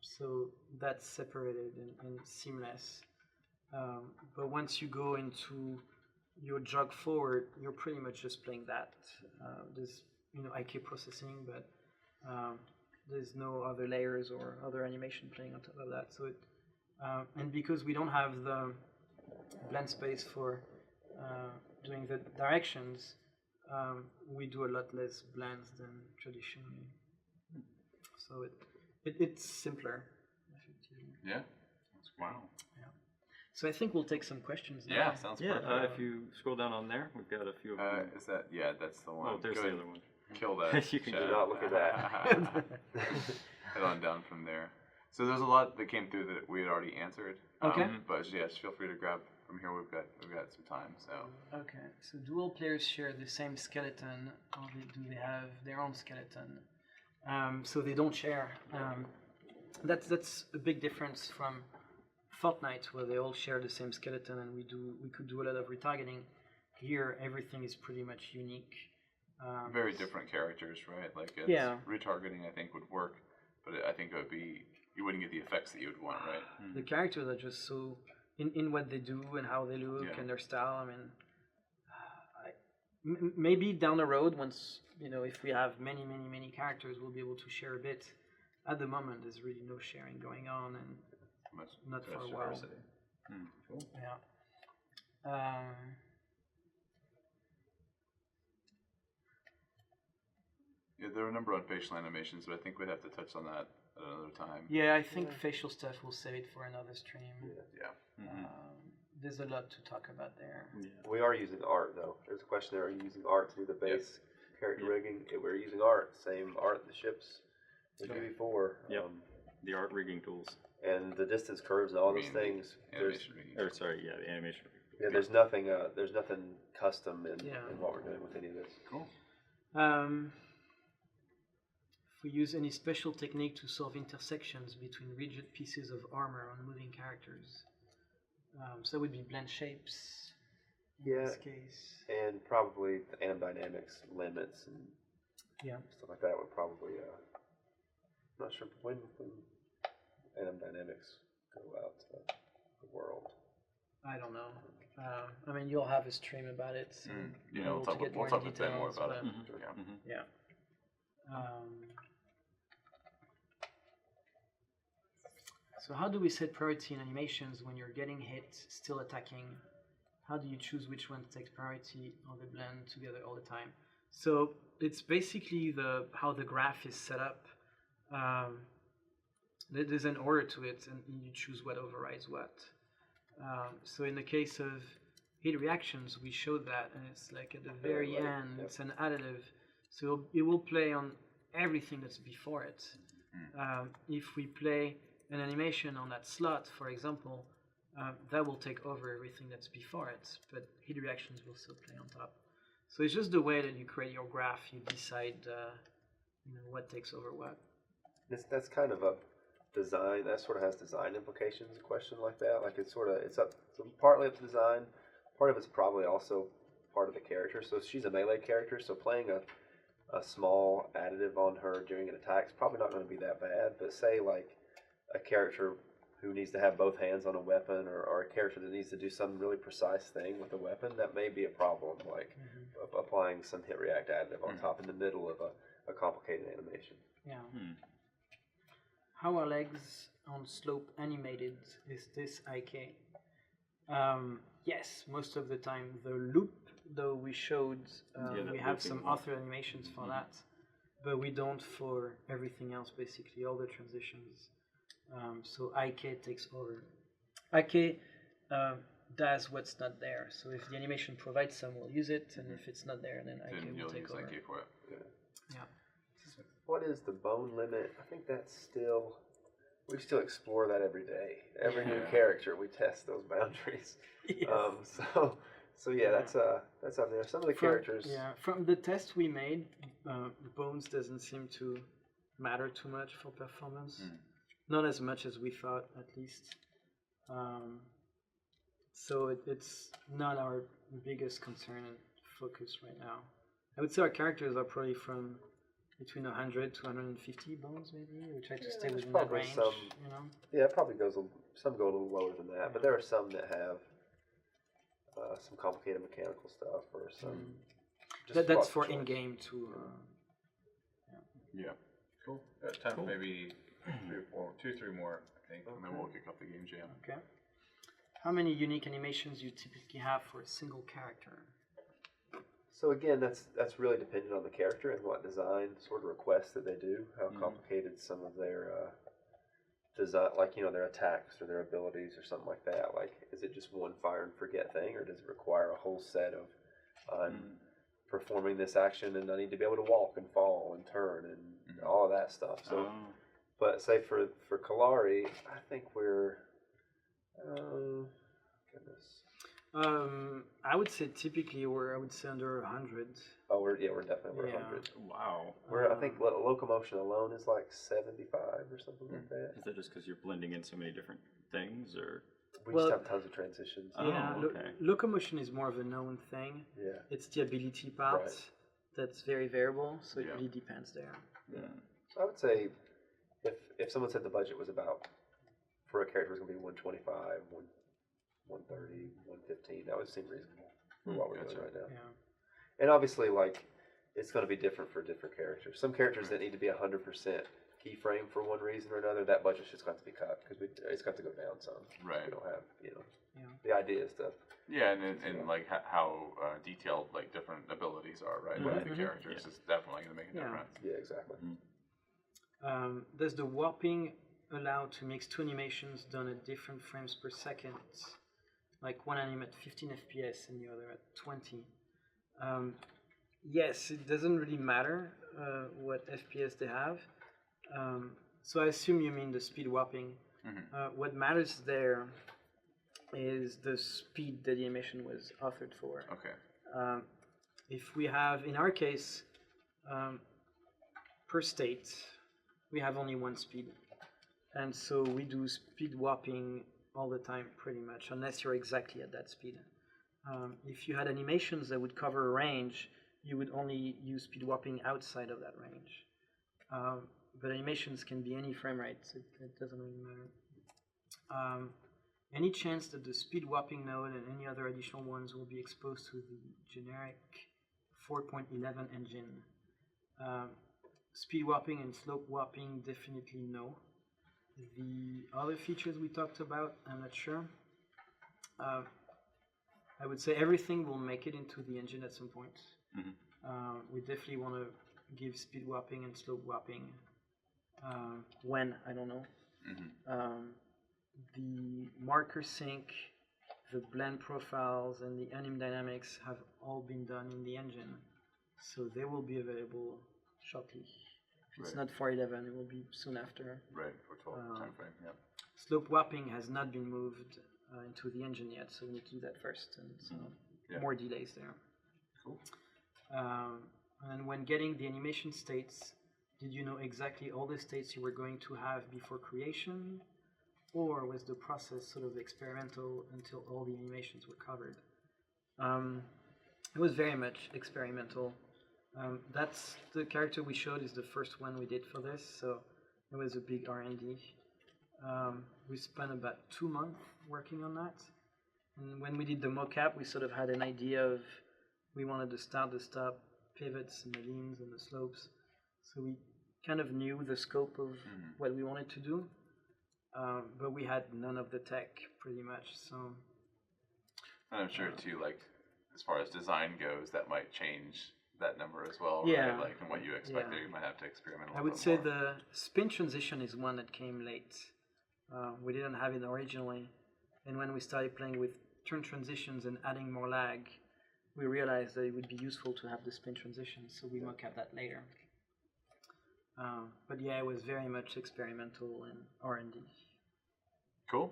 So that's separated and seamless. But once you go into your jog forward, you're pretty much just playing that. There's IK processing, but there's no other layers or other animation playing on top of that. So and because we don't have the blend space for doing the directions, we do a lot less blends than traditionally. So it's simpler, effectively. Yeah. Wow. Yeah. So I think we'll take some questions now. Yeah, sounds perfect. If you scroll down on there, we've got a few of them. Is that? Yeah, that's the one. Oh, there's the other one. Kill that. You can chat. Do not look at that. Head on down from there. So there's a lot that came through that we had already answered. Okay. But yeah, just feel free to grab from here. We've got some time. So. Okay. So dual players share the same skeleton, or do they have their own skeleton? So they don't share. That's a big difference from Fortnite, where they all share the same skeleton, and we could do a lot of retargeting. Here, everything is pretty much unique. Very different characters, right? Like retargeting, I think would work, but I think it would be you wouldn't get the effects that you would want, right? The characters are just so in what they do and how they look and their style. I mean, maybe down the road, once if we have many characters, we'll be able to share a bit. At the moment, there's really no sharing going on, and not for a while. Cool. Yeah. Yeah, there are a number on facial animations, but I think we'd have to touch on that at another time. Yeah, I think facial stuff we'll save it for another stream. Yeah. There's a lot to talk about there. Yeah. We are using art, though. There's a question there, are you using art to do the base character rigging? We're using art, same art in the ships as before. Yep. The art rigging tools. And the distance curves and all those things. The animation Yeah, there's nothing custom in what we're doing with any of this. Cool. If we use any special technique to solve intersections between rigid pieces of armor on moving characters, so that would be blend shapes in this case. And probably the anim dynamics limits and stuff like that would probably. I'm not sure when anim dynamics go out to the world. I don't know. I mean, you'll have a stream about it. So we'll talk with Ben more about it. Yeah. So how do we set priority in animations when you're getting hit, still attacking? How do you choose which one takes priority, or they blend together all the time? So it's basically how the graph is set up. There's an order to it, and you choose what overrides what. So in the case of hit reactions, we showed that, and it's like at the very end, it's an additive. So it will play on everything that's before it. If we play an animation on that slot, for example, that will take over everything that's before it, but hit reactions will still play on top. So it's just the way that you create your graph, you decide what takes over what. That's kind of a design, that sort of has design implications, a question like that. Like it's partly up to design, part of it's probably also part of the character. So she's a melee character, so playing a small additive on her during an attack is probably not going to be that bad, but say like a character who needs to have both hands on a weapon, or a character that needs to do some really precise thing with a weapon, that may be a problem, like applying some hit react additive on top in the middle of a complicated animation. Yeah. How are legs on slope animated is this IK. Yes, most of the time. The loop, though, we showed, we have some author animations for that, but we don't for everything else, basically, all the transitions. So IK takes over. IK does what's not there. So if the animation provides some, we'll use it, and if it's not there, then IK will take over. IK for it. Yeah. What is the bone limit? I think that's still, we still explore that every day. Every new character, we test those boundaries. Yes. So yeah, that's up there. Some of the characters. Yeah, from the test we made, bones doesn't seem to matter too much for performance. Not as much as we thought, at least. So it's not our biggest concern and focus right now. I would say our characters are probably from between 100 to 150 bones, maybe. We try to stay within that range. Some, you know? Yeah, it probably goes. Some go a little lower than that, but there are some that have some complicated mechanical stuff, or some. That's for in-game too. Yeah. Cool. Time for maybe 3 more, I think, and then we'll kick off the game jam. Okay. How many unique animations you typically have for a single character? So again, that's really dependent on the character and what design sort of requests that they do, how complicated some of their design, like their attacks or their abilities or something like that. Like, is it just one fire and forget thing, or does it require a whole set of performing this action and I need to be able to walk and fall and turn and all of that stuff. So, but say for Kalari, I think we're goodness. I would say typically I would say under 100. Oh, we're definitely 100. Wow. I think locomotion alone is like 75 or something like that. Is that just because you're blending in so many different things, or? We just have tons of transitions. Yeah, locomotion is more of a known thing. Yeah. It's the ability part that's very variable, so it really depends there. Yeah. I would say if someone said the budget was about, for a character was going to be 125, 130, 115, that would seem reasonable for what we're doing right now. Yeah. And obviously, like, it's going to be different for different characters. Some characters that need to be 100% keyframe for one reason or another, that budget's just got to be cut because it's got to go down some. Right. We don't have, the idea is to. Yeah, and like how detailed like different abilities are, right? With the characters is definitely going to make a difference. Yeah, exactly. Does the warping allow to mix 2 animations done at different frames per second? Like one anime at 15 FPS and the other at 20. Yes, it doesn't really matter what FPS they have. So I assume you mean the speed warping. What matters there is the speed that the animation was authored for. Okay. If we have, in our case, per state, we have only 1 speed. And so we do speed warping all the time, pretty much, unless you're exactly at that speed. If you had animations that would cover a range, you would only use speed warping outside of that range. But animations can be any frame rate, so it doesn't really matter. Any chance that the speed warping node and any other additional ones will be exposed to the generic 4.11 engine? Speed warping and slope warping, definitely no. The other features we talked about, I'm not sure. I would say everything will make it into the engine at some point. We definitely want to give speed warping and slope warping. When, I don't know. The marker sync, the blend profiles, and the anim dynamics have all been done in the engine. So they will be available shortly. If it's not 4.11, it will be soon after. Right, for 12 time frame, Slope warping has not been moved into the engine yet, so we need to do that first, and so more delays there. Cool. And when getting the animation states, did you know exactly all the states you were going to have before creation, or was the process sort of experimental until all the animations were covered? It was very much experimental. That's the character we showed is the first one we did for this, so it was a big R&D. We spent about 2 months working on that, and when we did the mocap, we sort of had an idea of we wanted the start, the stop, pivots, and the leans and the slopes, so we kind of knew the scope of what we wanted to do. but we had none of the tech pretty much. So, and I'm sure too, like as far as design goes, that might change that number as well. Yeah. Right? Like, and what you expected, you might have to experiment. I would say the spin transition is one that came late. We didn't have it originally, and when we started playing with turn transitions and adding more lag, we realized that it would be useful to have the spin transitions, so we mock-up that later. But yeah, it was very much experimental and R&D. Cool.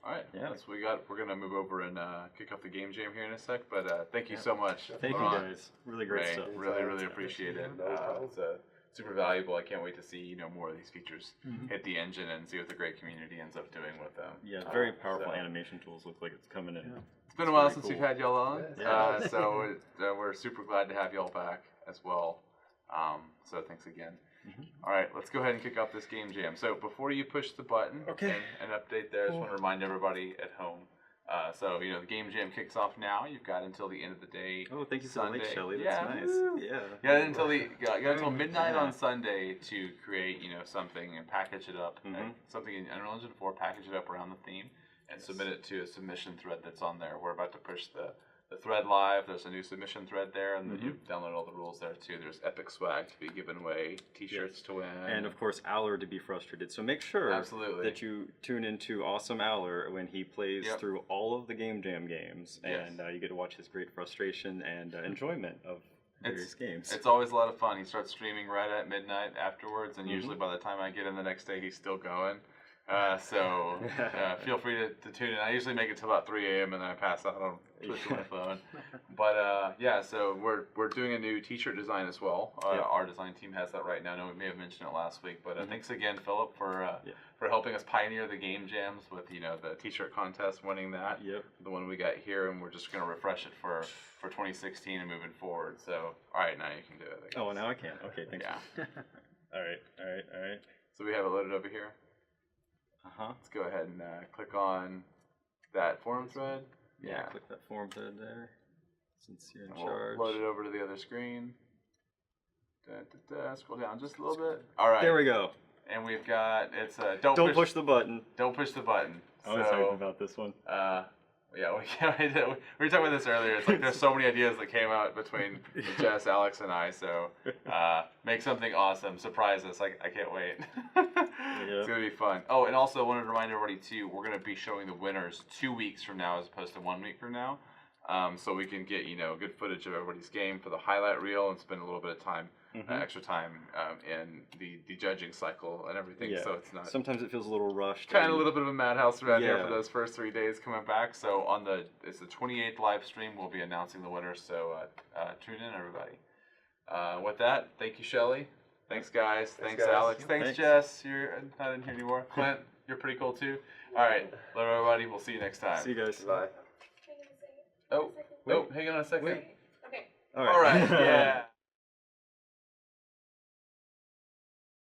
All right. Yeah. So we're gonna move over and kick off the game jam here in a sec. But thank you so much. Thank Laurent, you guys. Really great stuff. Really appreciate it. It's super valuable. I can't wait to see more of these features hit the engine and see what the great community ends up doing with them. Yeah, very powerful animation tools. Look like it's coming in. It's been a while since we've had y'all on. So we're super glad to have y'all back as well. So thanks again. All right, let's go ahead and kick off this game jam. So before you push the button and update there, I just want to remind everybody at home. So the game jam kicks off now. You've got until the end of the day. Oh, thank you so Sunday. much, Shelly. That's Yeah. nice. Yeah. You got until midnight on Sunday to create something and package it up. Something in Unreal Engine 4, package it up around the theme and submit it to a submission thread that's on there. We're about to push the thread live. There's a new submission thread there, and then you download all the rules there too. There's epic swag to be given away, t-shirts to win, and of course Aller to be frustrated. So make sure that you tune into Awesome Aller when he plays through all of the Game Jam games, and you get to watch his great frustration and enjoyment of various games. It's always a lot of fun. He starts streaming right at midnight afterwards, and usually by the time I get in the next day, he's still going. So feel free to tune in. I usually make it till about 3 a.m. and then I pass out on Twitch on my phone. But so we're doing a new t-shirt design as well. Our design team has that right now. I know we may have mentioned it last week, but thanks again, Philip, for helping us pioneer the game jams with the t-shirt contest, winning that. The one we got here, and we're just gonna refresh it for 2016 and moving forward. So all right, now you can do it. Oh, now I can. Okay, thanks. Yeah. All right. So we have it loaded over here. Let's go ahead and click on that forum thread. Yeah, click that forum thread there, since you're in charge. Load it over to the other screen. Scroll down just a little bit. All right. There we go. And we've got, it's don't push the button. Don't push the button. I was talking about this one. We were talking about this earlier. It's like there's so many ideas that came out between Jess, Alex, and I. So make something awesome. Surprise us. I can't wait. It's going to be fun. Oh, and also wanted to remind everybody, too, we're going to be showing the winners 2 weeks from now as opposed to 1 week from now. So we can get, good footage of everybody's game for the highlight reel and spend a little bit of time, extra time in the judging cycle and everything. Yeah. So it's not. Sometimes it feels a little rushed. Kind of a little bit of a madhouse around here for those first 3 days coming back. So it's the 28th live stream. We'll be announcing the winners. So tune in, everybody. With that, thank you, Shelly. Thanks, guys. Thanks, Alex. Thanks, Jess. You're not in here anymore. Clint, you're pretty cool too. All right, love everybody. We'll see you next time. See you guys. Bye. Oh, hang on a second. Okay. All right. Yeah.